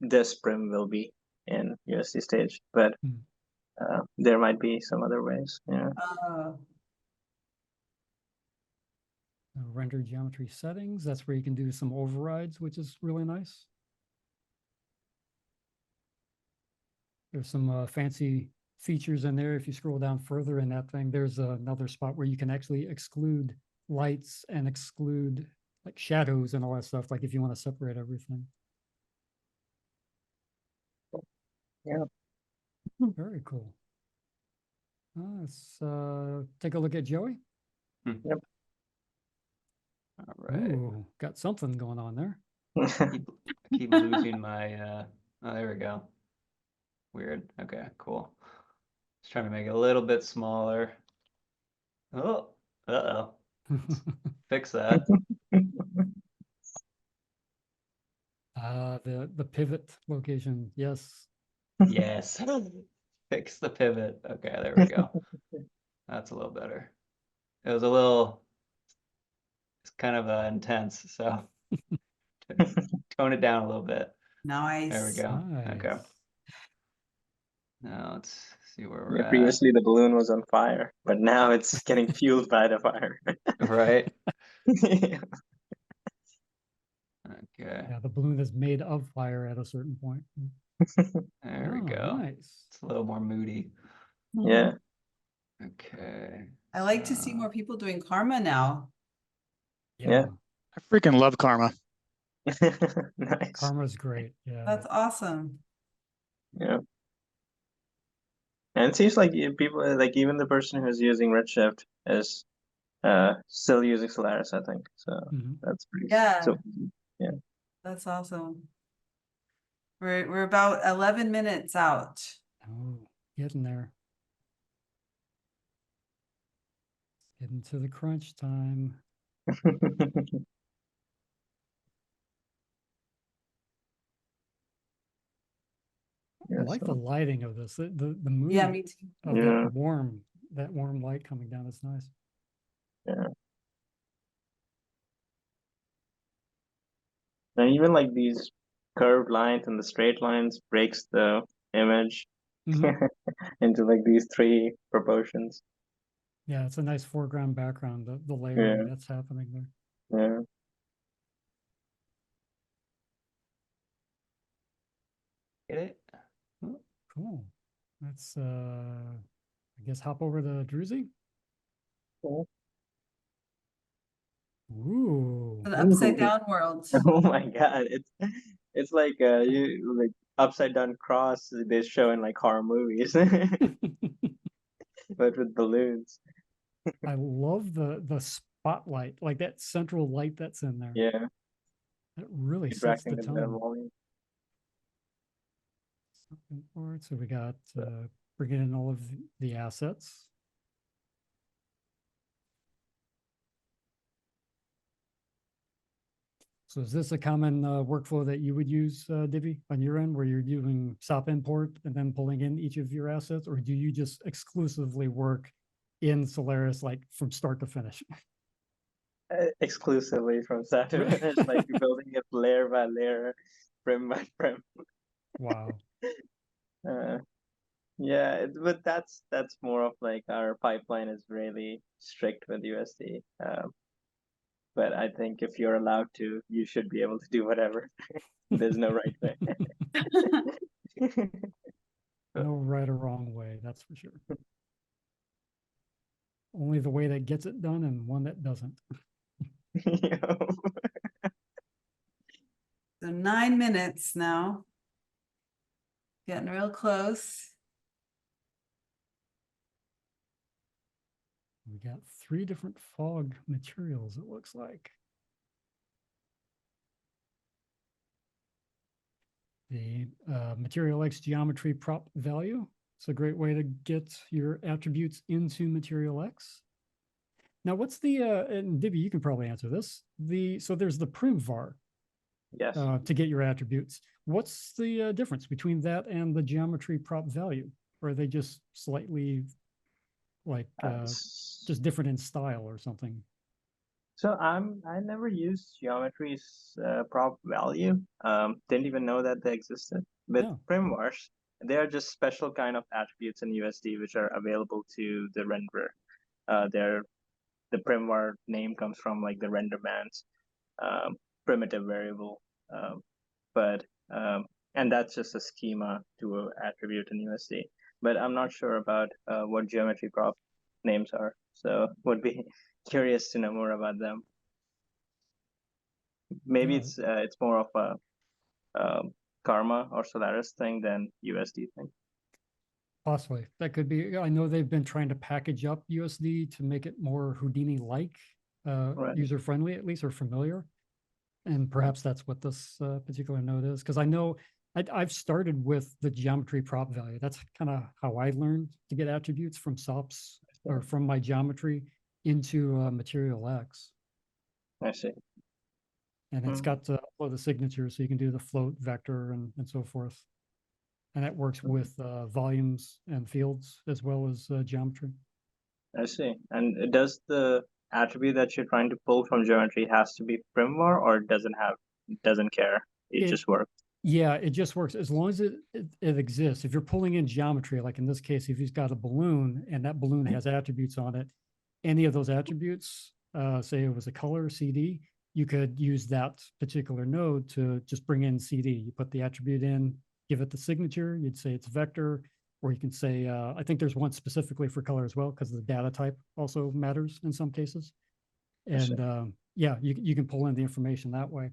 this prim will be in USD stage, but there might be some other ways. Yeah. Render geometry settings, that's where you can do some overrides, which is really nice. There's some fancy features in there. If you scroll down further in that thing, there's another spot where you can actually exclude lights and exclude like shadows and all that stuff, like if you want to separate everything. Yeah. Very cool. Let's take a look at Joey. Yep. All right. Ooh, got something going on there. Keep losing my oh, there we go. Weird. Okay, cool. Just trying to make it a little bit smaller. Oh, uh-oh. Fix that. The pivot location, yes. Yes. Fix the pivot. Okay, there we go. That's a little better. It was a little, it's kind of intense, so tone it down a little bit. Nice. There we go. Nice. Okay. Now let's see where we're Yeah, at. previously the balloon was on fire, but now it's getting fueled by the fire. Right? Yeah. Okay. Yeah, the balloon is made of fire at a certain point. There we Oh, go. nice. It's a little more moody. Yeah. Okay. I like to see more people doing Karma now. Yeah. I freaking love Karma. Nice. Karma's great. Yeah. That's awesome. Yeah. And it seems like people, like even the person who's using Redshift is still using Solaris, I think. So that's pretty. Yeah. So yeah. That's awesome. We're about 11 minutes out. Oh, getting there. Getting to the crunch time. I like the lighting of this. The mood Yeah, me too. of that warm light coming down is nice. Yeah. And even like these curved lines and the straight lines breaks the image into like these three proportions. Yeah, it's a nice foreground background, the layering that's happening there. Yeah. Get it? Oh, cool. Let's I guess hop over to Druzy. Cool. Ooh. The upside down world. Oh my god, it's like you like upside down cross they show in like horror movies, but with balloons. I love the spotlight, like that central light that's in there. Yeah. That really sets interacting the with the tone. volume. Import. So we got bringing in all of the assets. So is this a common workflow that you would use, Divi, on your end, where you're doing SOP import and then pulling in each of your assets, or do you just exclusively work in Solaris, like from start to finish? Exclusively from Saturn, like building it layer by layer, frame by frame. Wow. Yeah, but that's more of like our pipeline is really strict with USD. But I think if you're allowed to, you should be able to do whatever. There's no right way. No right or wrong way, that's for sure. Only the way that gets it done and one that doesn't. So 9 minutes now. Getting real close. We got 3 different fog materials, it looks like. The Material X geometry prop value. It's a great way to get your attributes into Material X. Now, what's the, and Divi, you can probably answer this. So there's the prim var Yes. to get your attributes. What's the difference between that and the geometry prop value? Or are they just slightly like just different in style or something? So I never used geometry's prop value. Didn't even know that they existed. With primvars, they are just special kind of attributes in USD which are available to the renderer. The primvar name comes from like the renderman's primitive variable, and that's just a schema to an attribute in USD. But I'm not sure about what geometry prop names are, so would be curious to know more about them. Maybe it's more of a Karma or Solaris thing than USD thing. Possibly. That could be. I know they've been trying to package up USD to make it more Houdini-like, user-friendly at least, or familiar. And perhaps that's what this particular node is. Because I know I've started with the geometry prop value. That's kind of how I learned to get attributes from SOPs or from my geometry into Material X. I see. And it's got to upload the signature so you can do the float vector and so forth. And that works with volumes and fields as well as geometry. I see. And does the attribute that you're trying to pull from geometry has to be primvar, or doesn't care? It just works. Yeah, it just works as long as it exists. If you're pulling in geometry, like in this case, if he's got a balloon and that balloon has attributes on it, any of those attributes, say it was a color CD, you could use that particular node to just bring in CD. You put the attribute in, give it the signature, you'd say it's vector, or you can say, I think there's one specifically for color as well, because the data type also matters in some cases. And yeah, you can pull in the information that way.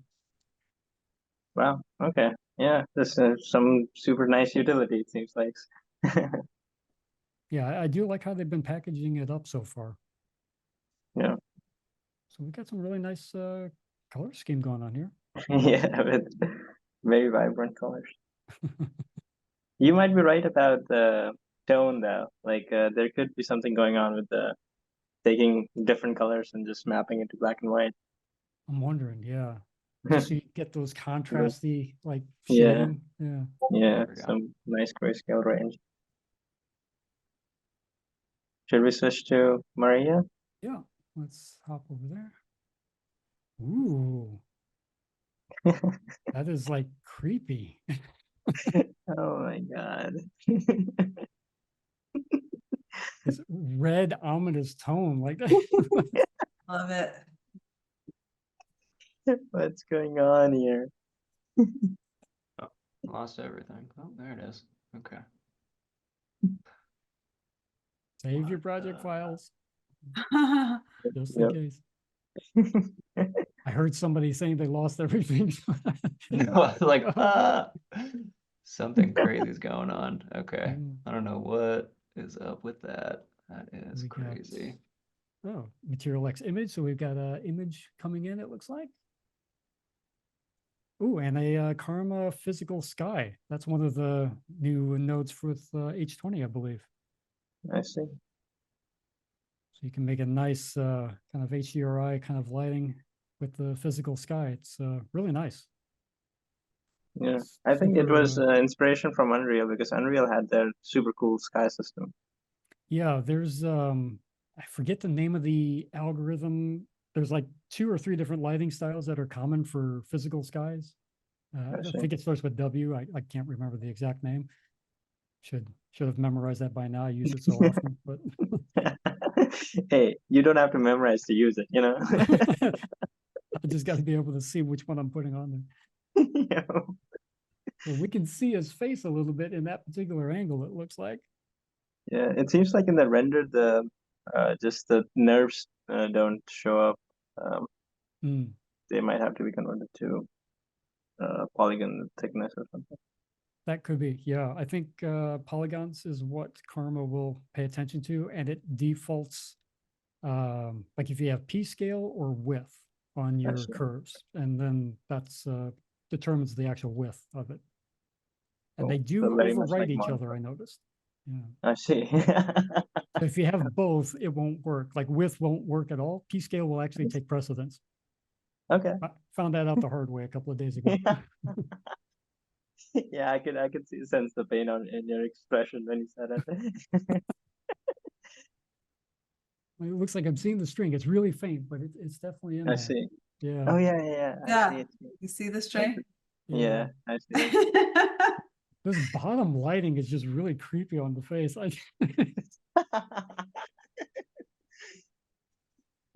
Wow. Okay. Yeah, this is some super nice utility, it seems like. Yeah, I do like how they've been packaging it up so far. Yeah. So we've got some really nice color scheme going on here. Yeah, with very vibrant colors. You might be right about the tone, though. Like, there could be something going on with the taking different colors and just mapping it to black and white. I'm wondering, yeah. Just so you get those contrasty, like shading. Yeah. Yeah, some nice grayscale range. Should we switch to Maria? Yeah, let's hop over there. Ooh. That is like creepy. Oh my God. This red ominous tone like that. Love it. What's going on here? Oh, lost everything. Oh, there it is. Okay. Save your project files. Just in case. I heard somebody saying they lost everything. No, like, something crazy is going on. Okay. I don't know what is up with that. That is crazy. Oh, Material X image. So we've got an image coming in, it looks like. Ooh, and a Karma Physical Sky. That's one of the new nodes with H20, I believe. I see. So you can make a nice kind of HDRI kind of lighting with the physical sky. It's really nice. Yeah, I think it was Super, inspiration from Unreal because Unreal had their super cool sky system. yeah, there's I forget the name of the algorithm. There's like 2 or 3 different lighting styles that are common for physical skies. I see. think it starts with W. I can't remember the exact name. Should have memorized that by now. I use it so often, but Hey, you don't have to memorize to use it, you know? I just got to be able to see which one I'm putting on there. Yeah. Well, we can see his face a little bit in that particular angle, it looks like. Yeah, it seems like in the render, the just the nerves don't show up. Mm. They might have to be converted to polygon thickness or something. That could be, yeah. I think polygons is what Karma will pay attention to, and it defaults like if you have P scale or width on your see. curves, and then that's determines the actual width of it. And Cool. they So do very much overwrite like each Mongo. other, I noticed. Yeah. I see. So if you have both, it won't work. Like width won't work at all. P scale will actually take precedence. Okay. I found that out the hard way a couple of days ago. Yeah, I could sense the pain in your expression when you said it. It looks like I'm seeing the string. It's really faint, but it's definitely in I there. see. Yeah. Oh yeah. I Yeah. see it. You see the string? Yeah, I see it. This bottom lighting is just really creepy on the face.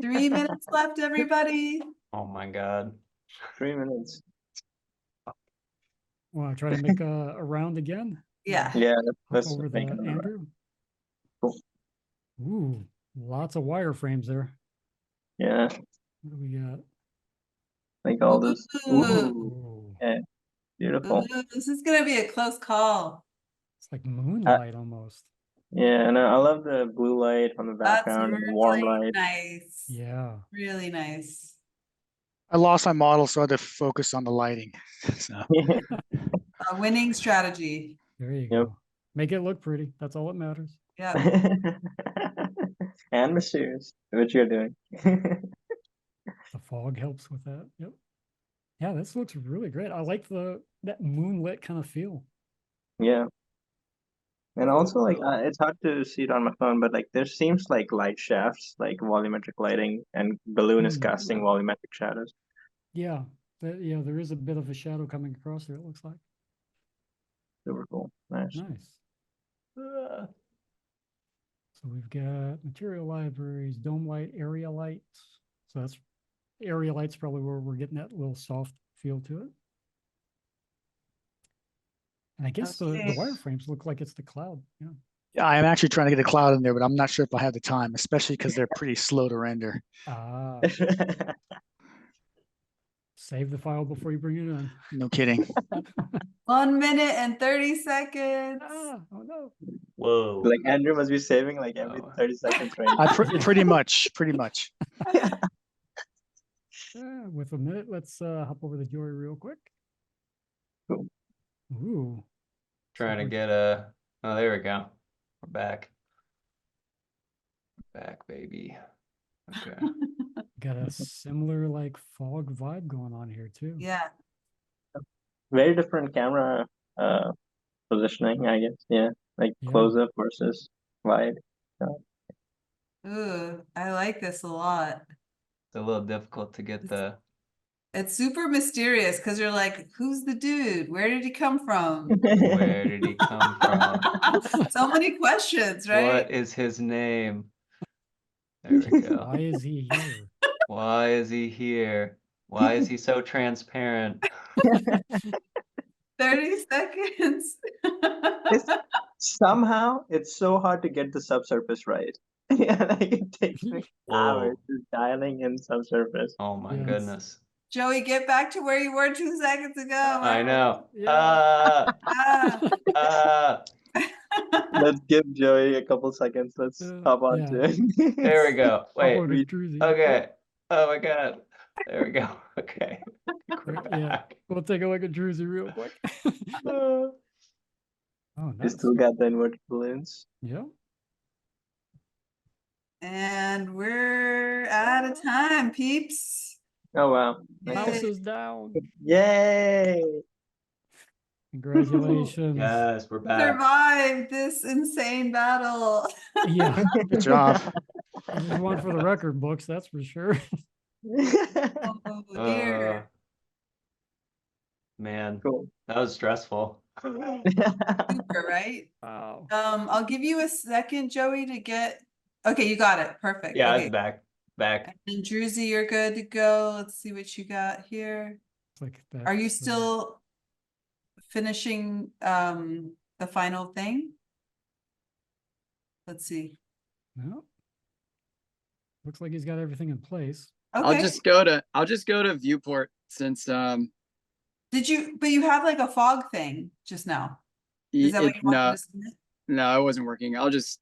3 minutes left, everybody. Oh my God. 3 minutes. Want to try to make a round again? Yeah. Yeah, Hop let's over make to another round. Andrew. Cool. Ooh, lots of wireframes there. Yeah, What do we got? like all this. Ooh, Ooh, yeah, beautiful. Ooh, this is gonna be a close call. it's like moonlight almost. Yeah, and I love the blue light on the That's background, and the warm really light. nice. Yeah. Really nice. I lost my model, so I had to focus on the lighting. So, A winning strategy. There you Yep. go. Make it look pretty. That's all that matters. Yeah. And mysterious, which you're doing. The fog helps with that. Yep. Yeah, this looks really great. I like that moonlit kind of feel. Yeah. And also, like, it's hard to see it on my phone, but like, there seems like light shafts, like volumetric lighting, and balloon is casting volumetric shadows. Yeah. Yeah, there is a bit of a shadow coming across there, it looks like. Super cool. Nice. Nice. So we've got material libraries, dome light, area light. So that's area light's probably where we're getting that little soft feel to it. And I guess the Okay. wireframes look like it's the cloud. Yeah. yeah, I'm actually trying to get a cloud in there, but I'm not sure if I have the time, especially because they're pretty slow to render. Ah, save the file before you bring it in. No kidding. 1 minute and 30 seconds. Oh no. Whoa. Like Andrew must be saving like every Oh. 30 seconds right I pretty much. Yeah, with a minute, let's hop over to Jory real quick. Cool. Ooh. Trying to Super- get a. Oh, there we go. We're back. Back, baby. Okay. Got a similar like fog vibe going on here too. Yeah. Very different camera positioning, I guess. Yeah, like Yeah. close up versus wide. Ooh, I like this a lot. It's a little difficult to get the. It's super mysterious because you're like, who's the dude? Where did he come from? Where did he come from? So many questions, right? What is his name? There we go. Why is he here? Why is he here? Why is he so transparent? 30 seconds. Somehow it's so hard to get the subsurface right. Yeah, like it takes me hours just dialing in subsurface. Oh my Yes. goodness. Joey, get back to where you were 2 seconds ago. I know. Yeah. Ah. Let's give Joey a couple seconds. Let's hop on yeah. to it. There we go. Hop Wait. over to Druzy. Okay. Oh my God. There we go. Okay. We're Yeah, back. we'll take a look at Druzy real quick. Uh, Oh, we nice. still got the inverted balloons. Yeah. And we're out of time, peeps. Oh wow. Mouse Yay. is down. Yay! Congratulations. Yes, we're back. Survived this insane battle. Yeah, Good job. this is one for the record books, that's for sure. Oh dear. Man, Cool. that was stressful. Super, right? Wow. I'll give you a second, Joey, to get. Okay, you got it. Perfect. Yeah, Okay. it's back. And Druzy, you're good to go. Let's see what you got here. It's like that. Are you still finishing the final thing? Let's see. No. Looks like he's got everything in place. Okay. I'll just go to viewport since Did you, but you had like a fog thing just now. Is that what you wanted to submit? no, it wasn't working. I'll just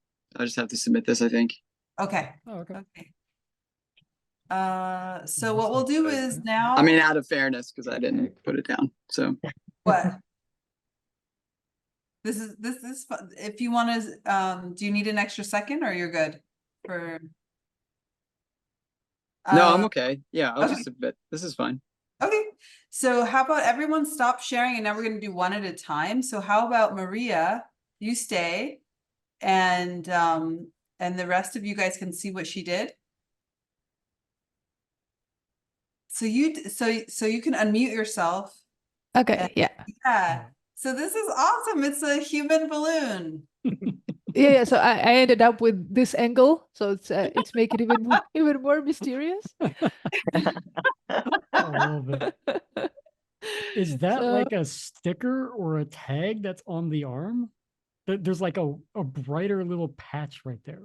have to submit this, I think. Okay. Oh, okay. Okay. So Nice. what we'll do Okay. is now. I mean, out of fairness, because I didn't put it down. So What? This is if you want to, do you need an extra second or you're good for? no, I'm okay. Yeah, I'll okay. just submit. This is fine. Okay, so how about everyone stop sharing and now we're going to do one at a time. So how about Maria, you stay and the rest of you guys can see what she did. So you can unmute yourself. Okay, yeah. Yeah. So this is awesome. It's a human balloon. Yeah, so I ended up with this angle, so it's making it even more mysterious. I love it. Is that So- like a sticker or a tag that's on the arm? There's like a brighter little patch right there.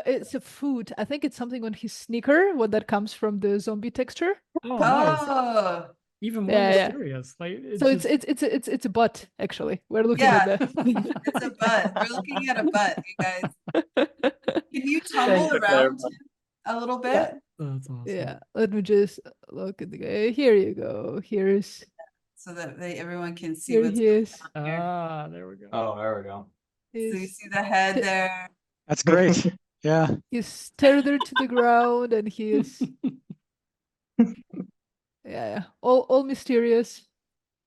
It's a food. I think it's something on his sneaker, what that comes from the zombie texture. Oh, nice. Oh, Even more Yeah, yeah. mysterious. Like So just- it's a butt actually. We're looking Yeah. at the it's a butt. We're looking at a butt, you guys. Can you Thanks tumble for around clarifying. a little bit? Yeah. That's awesome. Yeah, let me just look at the guy. Here you go. Here's So that everyone can see here what's he is. here. Ah, there we go. Oh, there we go. So you He's, see the head there. That's great. Yeah. he's tethered to the ground and he is yeah, all mysterious.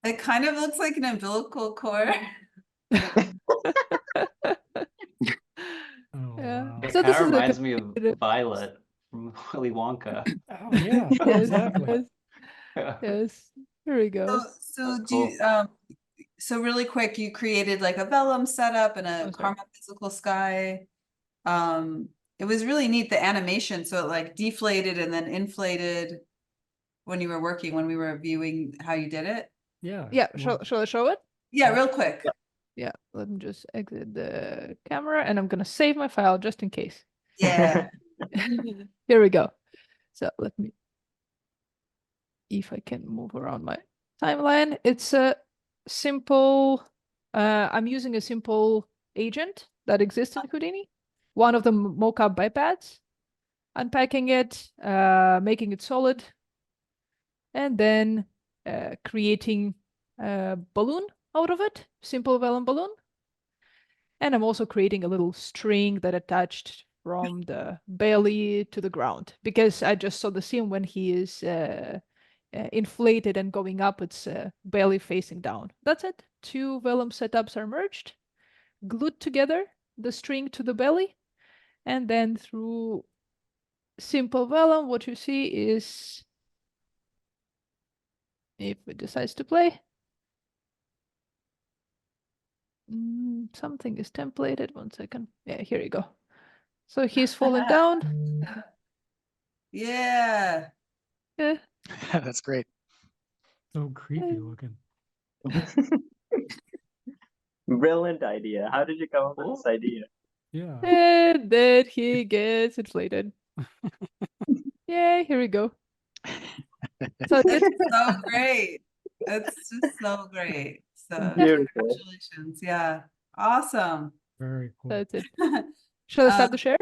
It kind of looks like an umbilical cord. Oh, Yeah. wow. It So kind this of is like reminds a- me of Violet from Willy Wonka. Oh, yeah, Yes, exactly. yes, yes. Here we go. So That's do you, so really quick, you created like a vellum setup and a Oh, sorry. karma physical sky. It was really neat, the animation. So it like deflated and then inflated when you were working, when we were viewing how you did it. Yeah. Yeah, well, shall I show it? Yeah, real quick. Yeah, let me just exit the camera and I'm gonna save my file just in case. Yeah. Here we go. So let me, if I can move around my timeline, it's a simple, I'm using a simple agent that exists in Houdini. One of the mocap bipads, unpacking it, making it solid, and then creating a balloon out of it, simple vellum balloon. And I'm also creating a little string that attached from the belly to the ground because I just saw the scene when he is inflated and going up, it's belly facing down. That's it. Two vellum setups are merged, glued together, the string to the belly, and then through simple vellum, what you see is, if it decides to play, something is templated. 1 second. Yeah, here you go. So he's falling down. Yeah. Yeah. That's great. So creepy looking. Brilliant idea. How did you come up with this idea? Yeah. And then he gets inflated. Yay, here we go. So It's so great. It's just so great. So Beautiful. congratulations. Yeah. Awesome. Very cool. that's it. Shall I start Um, the share?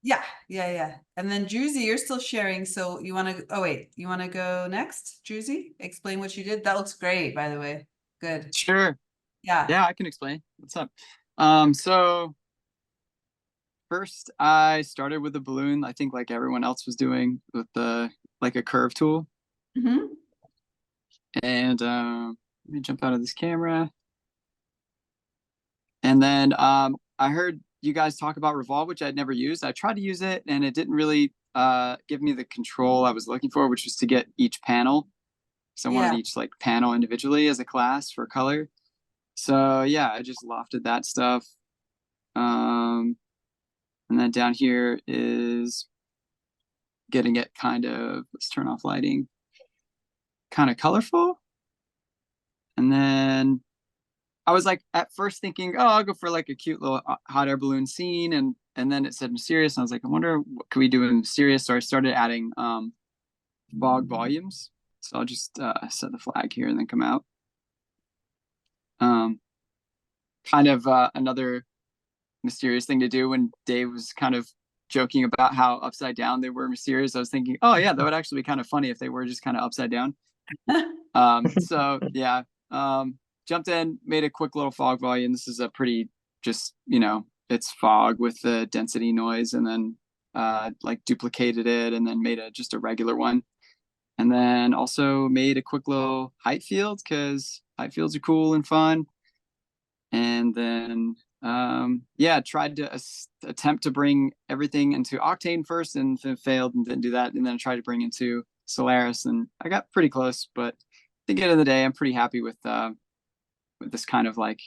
Yeah, yeah. And then Druzy, you're still sharing. So you want to, oh wait, you want to go next? Druzy, explain what you did. That looks great, by the way. Good. Sure. Yeah. Yeah, I can explain. What's up? So first I started with a balloon, I think like everyone else was doing with the like a curve tool. Mhm. And let me jump out of this camera. And then I heard you guys talk about Revolve, which I'd never used. I tried to use it and it didn't really give me the control I was looking for, which was to get each panel. So I wanted Yeah. each like panel individually as a class for color. So yeah, I just lofted that stuff. And then down here is getting it kind of, let's turn off lighting, kind of colorful. And then I was like at first thinking, oh, I'll go for like a cute little hot air balloon scene, and then it said mysterious, and I was like, I wonder what could we do in mysterious. So I started adding fog volumes. So I'll just set the flag here and then come out. Kind of another mysterious thing to do when Dave was kind of joking about how upside down they were mysterious. I was thinking, oh yeah, that would actually be kind of funny if they were just kind of upside down. So yeah, jumped in, made a quick little fog volume. This is a pretty just, it's fog with the density noise, and then like duplicated it and then made just a regular one. And then also made a quick little height field because height fields are cool and fun. And then yeah, tried to attempt to bring everything into Octane first and failed and didn't do that. And then I tried to bring into Solaris and I got pretty close, but at the end of the day, I'm pretty happy with this kind of like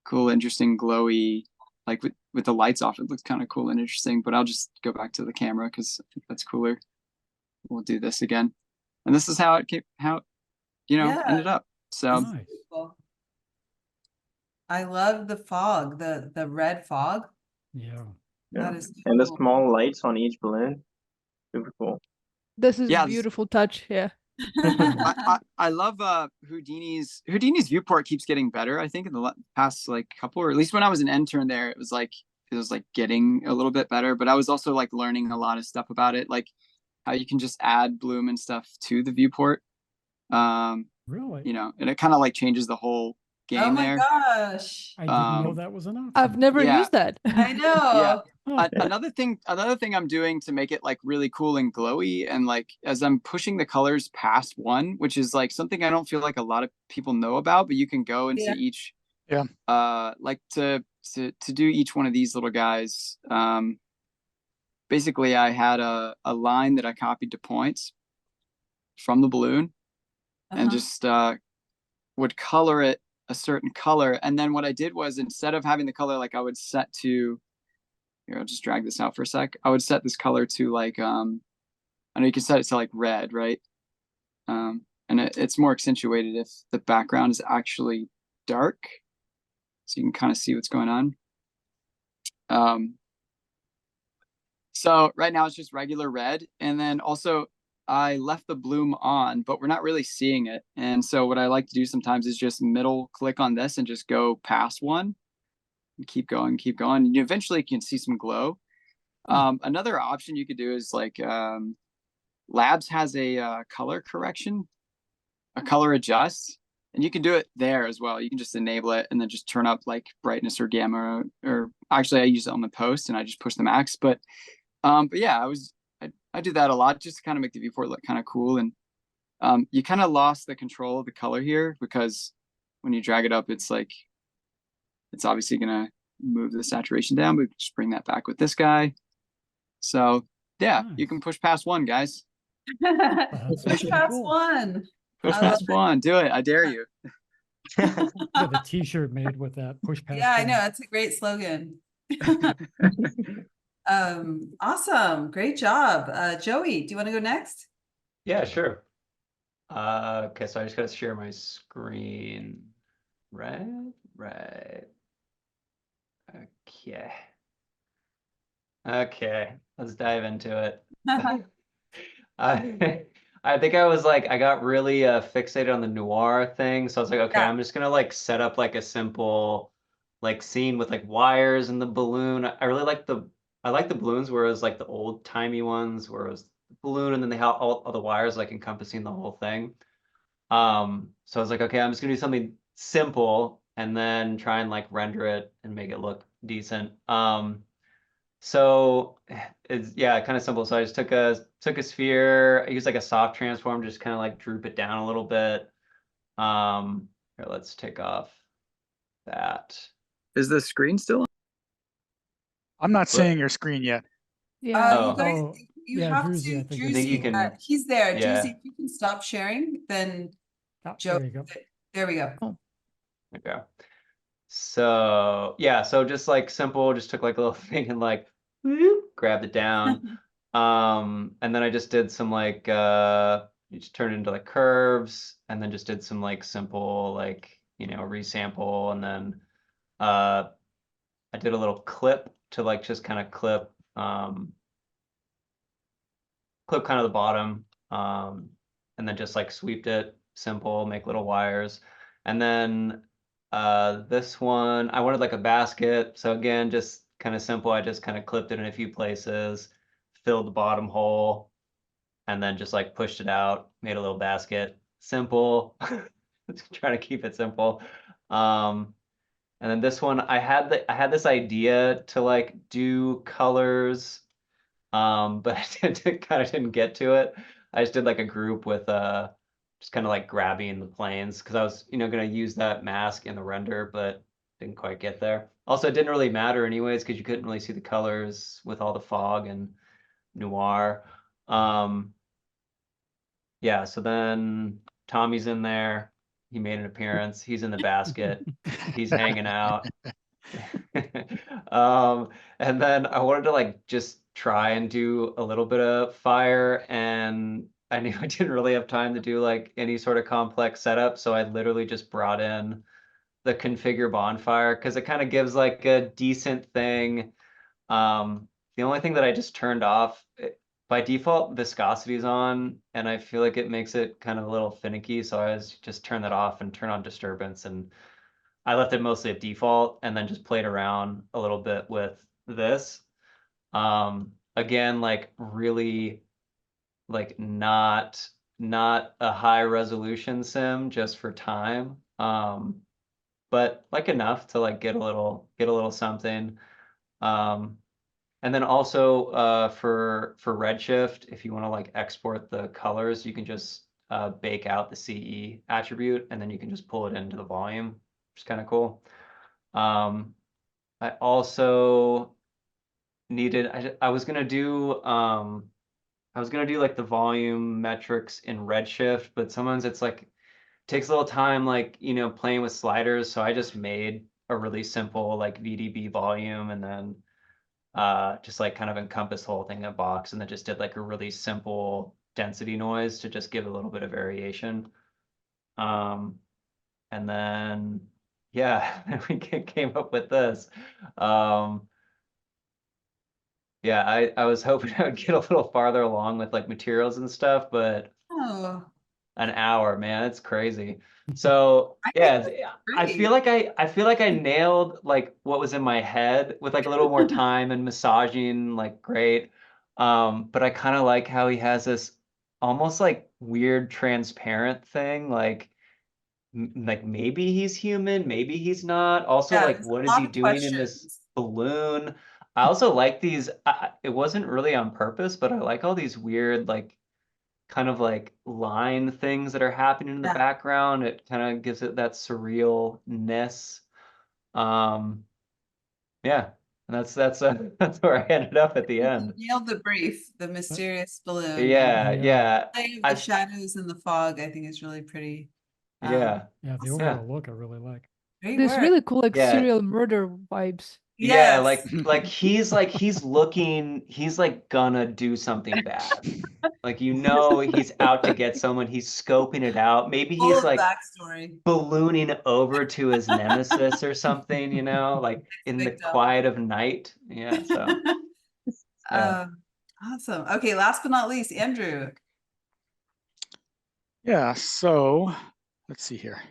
cool, interesting, glowy, like with the lights off, it looks kind of cool and interesting, but I'll just go back to the camera because I think that's cooler. We'll do this again. And this is how it came, Yeah. ended up. So Nice. Cool. I love the fog, the red fog. Yeah. Yeah. That is And the cool. small lights on each balloon. Super cool. This is Yeah, beautiful touch. Yeah. I love Houdini's viewport keeps getting better. I think in the past like couple, or at least when I was an intern there, it was like getting a little bit better. But I was also like learning a lot of stuff about it, like how you can just add bloom and stuff to the viewport. Really? And it kind of like changes the whole game Oh my there. gosh. I didn't know that was an option. I've never Yeah. used that. I know. Yeah. Huh. Another thing I'm doing to make it like really cool and glowy, and like as I'm pushing the colors past one, which is like something I don't feel like a lot of people know about, but you can go into Yeah. each like to do each one of these little guys. Basically I had a line that I copied to points from the balloon and just would color it a certain color. And then what I did was, instead of having the color like I would set to, here, I'll just drag this out for a sec. I would set this color to like, I know you can set it to like red, right? And it's more accentuated if the background is actually dark. So you can kind of see what's going on. So right now it's just regular red. And then also I left the bloom on, but we're not really seeing it. And so what I like to do sometimes is just middle click on this and just go past one. And keep going. And you eventually can see some glow. Another option you could do is like Labs has a color correction, a color adjust, and you can do it there as well. You can just enable it and then just turn up like brightness or gamma, or actually I use it on the post and I just push the max. But yeah, I do that a lot just to kind of make the viewport look kind of cool. And you kind of lost the control of the color here because when you drag it up, it's like, it's obviously gonna move the saturation down, but just bring that back with this guy. So yeah, you can push past one, guys. Push past one. Push past one. Do it. I dare you. Get a t-shirt made with that. Push past. Yeah, I one. know. That's a great slogan. Awesome. Great job. Joey, do you want to go next? Yeah, sure. Okay, so I just gotta share my screen. Right. Okay, let's dive into it. I think I was like, I got really fixated on the noir thing. So I was like, okay, Yeah. I'm just gonna like set up like a simple like scene with like wires and the balloon. I really like the I like the balloons where it was like the old timey ones where it was the balloon and then they have all the wires like encompassing the whole thing. So I was like, okay, I'm just gonna do something simple and then try and like render it and make it look decent. So it's yeah, kind of simple. So I just took a sphere, I used like a soft transform, just kind of like droop it down a little bit. Here, let's take off that. Is the screen still on? I'm not What? seeing your screen yet. Yeah. Oh. You guys, Oh, you yeah, have Druzy, I to, think I think you Druzy, can- he's there. yeah. Druzy, if you can stop sharing, then Ah, Joe, there you go. there we go. Okay. So yeah, so just like simple, just took like a little thing and like whoop, grabbed it down. And then I just did some like you just turned it into like curves and then just did some like simple like, you know, resample and then I did a little clip to like just kind of clip kind of the bottom and then just like sweeped it simple, make little wires. And then this one I wanted like a basket, so again just kind of simple. I just kind of clipped it in a few places, filled the bottom hole, and then just like pushed it out, made a little basket. Simple. Trying to keep it simple. And then this one I had this idea to like do colors, but I kind of didn't get to it. I just did like a group with just kind of like grabbing the planes because I was, you know, gonna use that mask in the render, but didn't quite get there. Also, it didn't really matter anyways because you couldn't really see the colors with all the fog and noir. Yeah, so then Tommy's in there. He made an appearance. He's in the basket. He's hanging out. And then I wanted to like just try and do a little bit of fire, and I knew I didn't really have time to do like any sort of complex setup, so I literally just brought in the configure bonfire because it kind of gives like a decent thing. The only thing that I just turned off, by default, viscosity is on, and I feel like it makes it kind of a little finicky, so I just turn that off and turn on disturbance, and I left it mostly at default and then just played around a little bit with this. Again, like really like not a high resolution sim just for time. But like enough to like get a little something. And then also for Redshift, if you want to like export the colors, you can just bake out the CE attribute and then you can just pull it into the volume, which is kind of cool. I also needed, I was gonna do like the volume metrics in Redshift, but sometimes it's like takes a little time, like, you know, playing with sliders. So I just made a really simple like VDB volume and then just like kind of encompass the whole thing in a box and then just did like a really simple density noise to just give a little bit of variation. And then yeah, we came up with this. Yeah, I was hoping I would get a little farther along with like materials and stuff, but Oh, an hour, man, it's crazy. So I yeah, think I great. feel like I feel like I nailed like what was in my head with like a little more time and massaging, like great. But I kind of like how he has this almost like weird transparent thing, like like maybe he's human, maybe he's not. Also, Yeah, like there's what a is lot he of doing in this questions. balloon? I also like these. It wasn't really on purpose, but I like all these weird like kind of like line things that are happening in the Yeah. background. It kind of gives it that surrealness. Um, yeah, and that's that's where I ended up at the You end. nailed the brief, the mysterious balloon. Yeah, And yeah, the play of the I shadows and the fog, I think is really pretty. yeah, Yeah, the Awesome. yeah, overall look I really like. Great There's work. really cool like yeah. serial murder vibes. Yeah, Yes. he's looking, he's like gonna do something bad. Like you know he's out to get someone, he's scoping it out. Maybe Full he's of like backstory. ballooning over to his nemesis or something, you know, like in the Victim. quiet of night. Yeah, so yeah. Awesome. Okay, last but not least, Andrew. Yeah, so let's see here.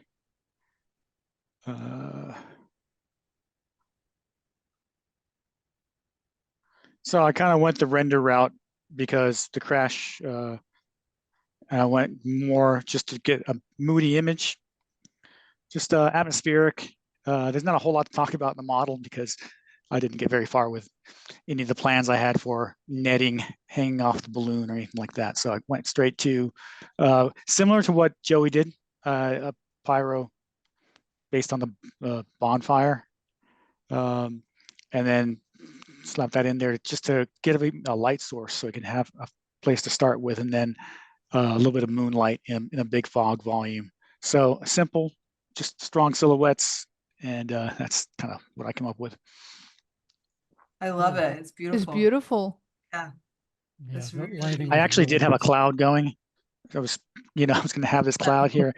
So I kind of went the render route because the crash, I went more just to get a moody image, just atmospheric. There's not a whole lot to talk about in the model because I didn't get very far with any of the plans I had for netting hanging off the balloon or anything like that. So I went straight to similar to what Joey did, a pyro based on the bonfire, and then slap that in there just to get a light source so it can have a place to start with, and then a little bit of moonlight in a big fog volume. So simple, just strong silhouettes, and that's kind of what I come up with. I love it. It's beautiful. It's beautiful. Yeah. Yeah, It's that really lighting I was actually did really have a nice. cloud going. I was going to have this cloud here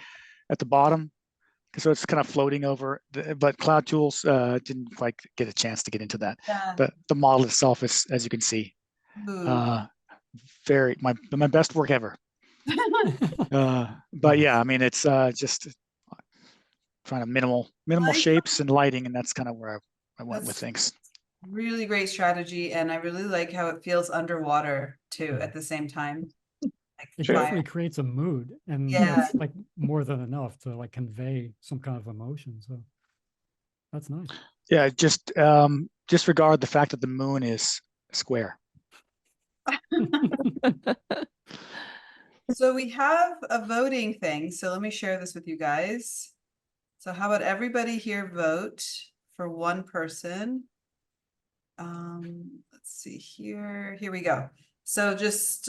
at the bottom, so it's kind of floating over. But Cloud Tools didn't quite get a chance to get into that. Yeah. The model itself is, as you can see, Ooh. very my best work ever. But yeah, I mean, it's just trying to minimal Like- shapes and lighting, and that's kind of where I went with That's- things. Really great strategy, and I really like how it feels underwater too at the same time. Like It fire. definitely creates a mood, and Yeah. that's like more than enough to like convey some kind of emotion. So that's nice. Yeah, just disregard the fact that the moon is square. So we have a voting thing. So let me share this with you guys. So how about everybody here vote for one person? Let's see here. Here we go. So just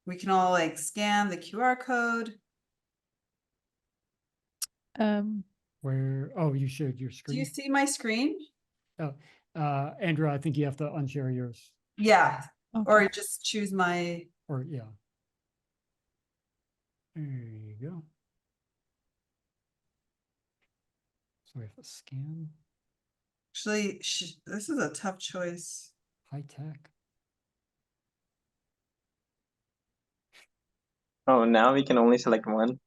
we can all like scan the QR code. Where, oh, you shared your Do you screen. see my screen? Andrew, I think you have to unshare yours, Yeah. Or Okay. just choose my. or yeah. There you go. So we have to scan, Actually, this is a tough choice. high tech. Oh, now we can only select one.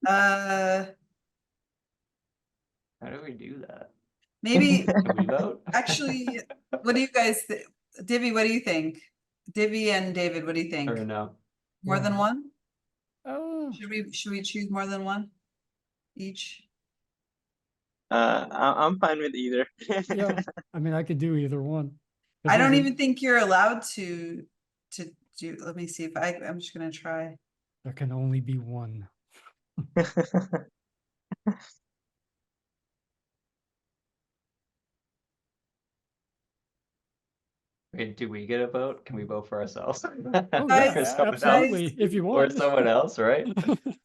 How do we do that? Maybe Can we vote? actually, what do you guys think? Divvy, what do you think? Divvy and David, what do you think? Or no? More than one? Oh, Should we choose more than one each? I'm fine with either. yeah. I mean, I could do either one. I don't even think you're allowed to do. Let me see if I'm just gonna try. There can only be one. Wait, do we get a vote? Can we vote for ourselves? Oh Guys, yeah, Or someone else? absolutely. If you Or want. someone else, right?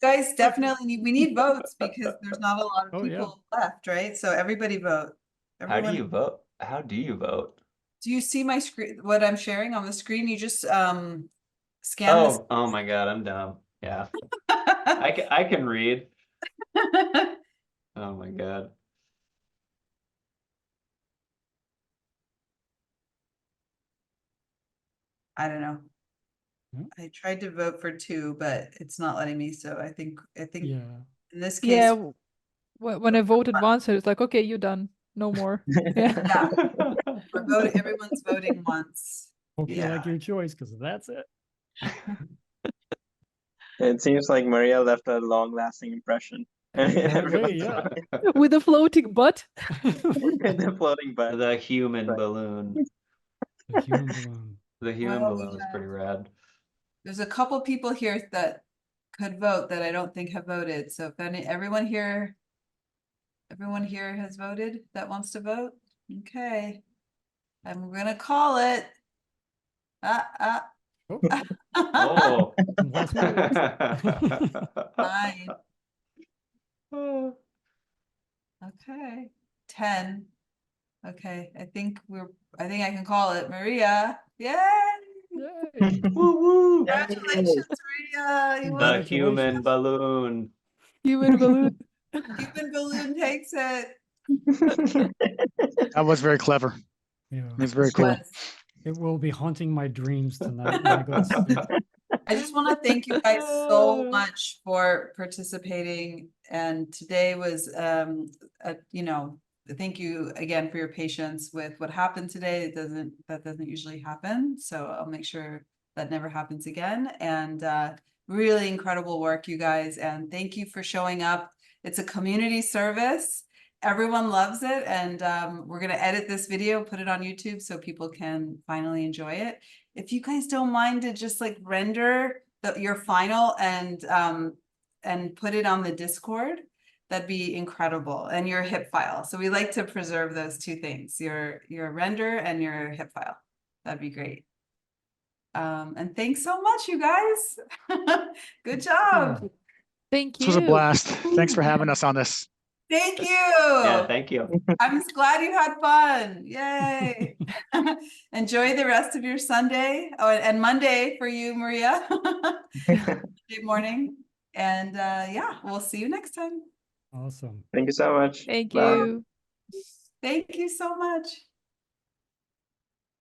Guys, definitely we need votes because there's not a lot of Oh, yeah. people left, right? So everybody vote. How do Everyone, you vote? How do you vote? do you see my screen? What I'm sharing on the screen? You just scan this. Oh my God, I'm dumb. Yeah, I can read. Oh my God. I don't know. Hmm? I tried to vote for two, but it's not letting me. So I think Yeah. in this case, Yeah. When I voted once, I was like, okay, you're done. No more. Yeah. yeah, everyone's voting once. Hope you Yeah. like your choice, because that's it. It seems like Maria left a long-lasting impression. Apparently, yeah. With a floating butt. The floating butt. The human Right. balloon. The human balloon. The human Well, balloon is pretty rad. There's a couple people here that could vote that I don't think have voted. So if everyone here has voted that wants to vote, okay. I'm gonna call it. Oh, Oh. last minute. Nine. Okay, 10. Okay, I think I can call it. Maria, yay! Yay. Woo woo. Congratulations, Maria. You won. The human balloon. Human balloon. Human balloon takes it. That was very clever. Yeah. It was very cool. Was. It will be haunting my dreams tonight when I go to sleep. I just want to thank you guys so much for participating. And today was, thank you again for your patience with what happened today. That doesn't usually happen. So I'll make sure that never happens again. And really incredible work, you guys. And thank you for showing up. It's a community service. Everyone loves it. And we're going to edit this video, put it on YouTube so people can finally enjoy it. If you guys don't mind to just like render your final and put it on the Discord, that'd be incredible. And your HIP file. So we like to preserve those two things, your render and your HIP file. That'd be great. And thanks so much, you guys. Good job. Thank This was a you. blast. Thanks for having us on this. Thank you. Yeah, thank you. I'm just glad you had fun. Yay. Enjoy the rest of your Sunday. Oh, and Monday for you, Maria. Monday morning. And yeah, we'll see you next time. Awesome. Thank you so much. Thank Bye. you. Thank you so much.